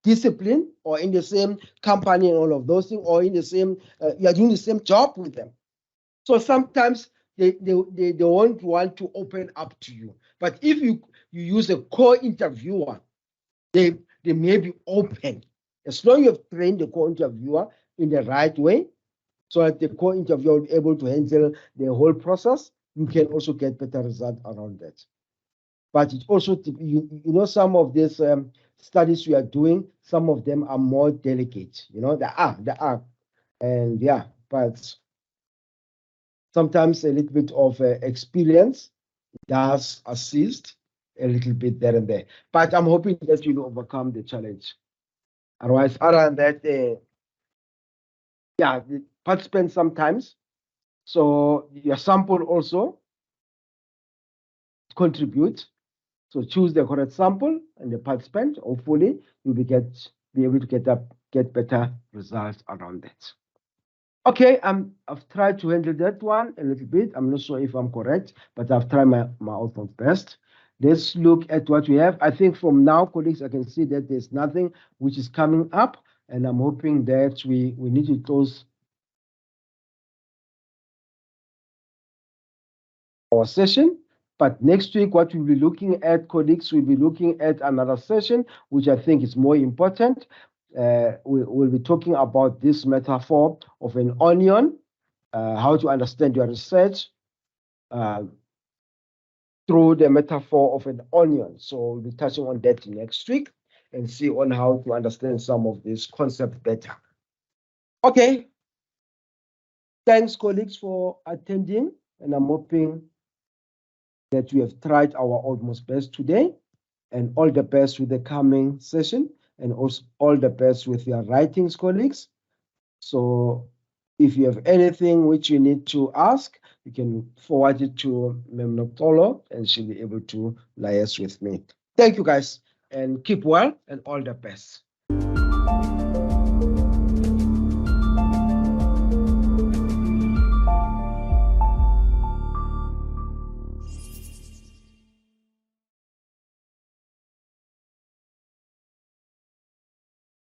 discipline or in the same company and all of those things, or in the same, you are doing the same job with them. So sometimes they won't want to open up to you. But if you use a co-interviewer, they may be open. As long as you have trained the co-interviewer in the right way, so that the co-interviewer will be able to handle the whole process, you can also get better results around that. But it also, you know, some of these studies we are doing, some of them are more delicate. You know, they are. And yeah, but sometimes a little bit of experience does assist a little bit there and there. But I'm hoping that you'll overcome the challenge. Otherwise, other than that, yeah, the participants sometimes. So your sample also contribute. So choose the correct sample and the participant. Hopefully, you'll be able to get better results around that. Okay, I've tried to handle that one a little bit. I'm not sure if I'm correct, but I've tried my utmost best. Let's look at what we have. I think from now, colleagues, I can see that there's nothing which is coming up, and I'm hoping that we need to close our session. But next week, what we'll be looking at, colleagues, we'll be looking at another session, which I think is more important. We'll be talking about this metaphor of an onion, how to understand your research through the metaphor of an onion. So we'll be touching on that next week and see on how to understand some of this concept better. Okay. Thanks, colleagues, for attending, and I'm hoping that we have tried our utmost best today, and all the best with the coming session, and also all the best with your writings, colleagues. So if you have anything which you need to ask, you can forward it to Mem Noptolo, and she'll be able to liaise with me. Thank you, guys, and keep well, and all the best.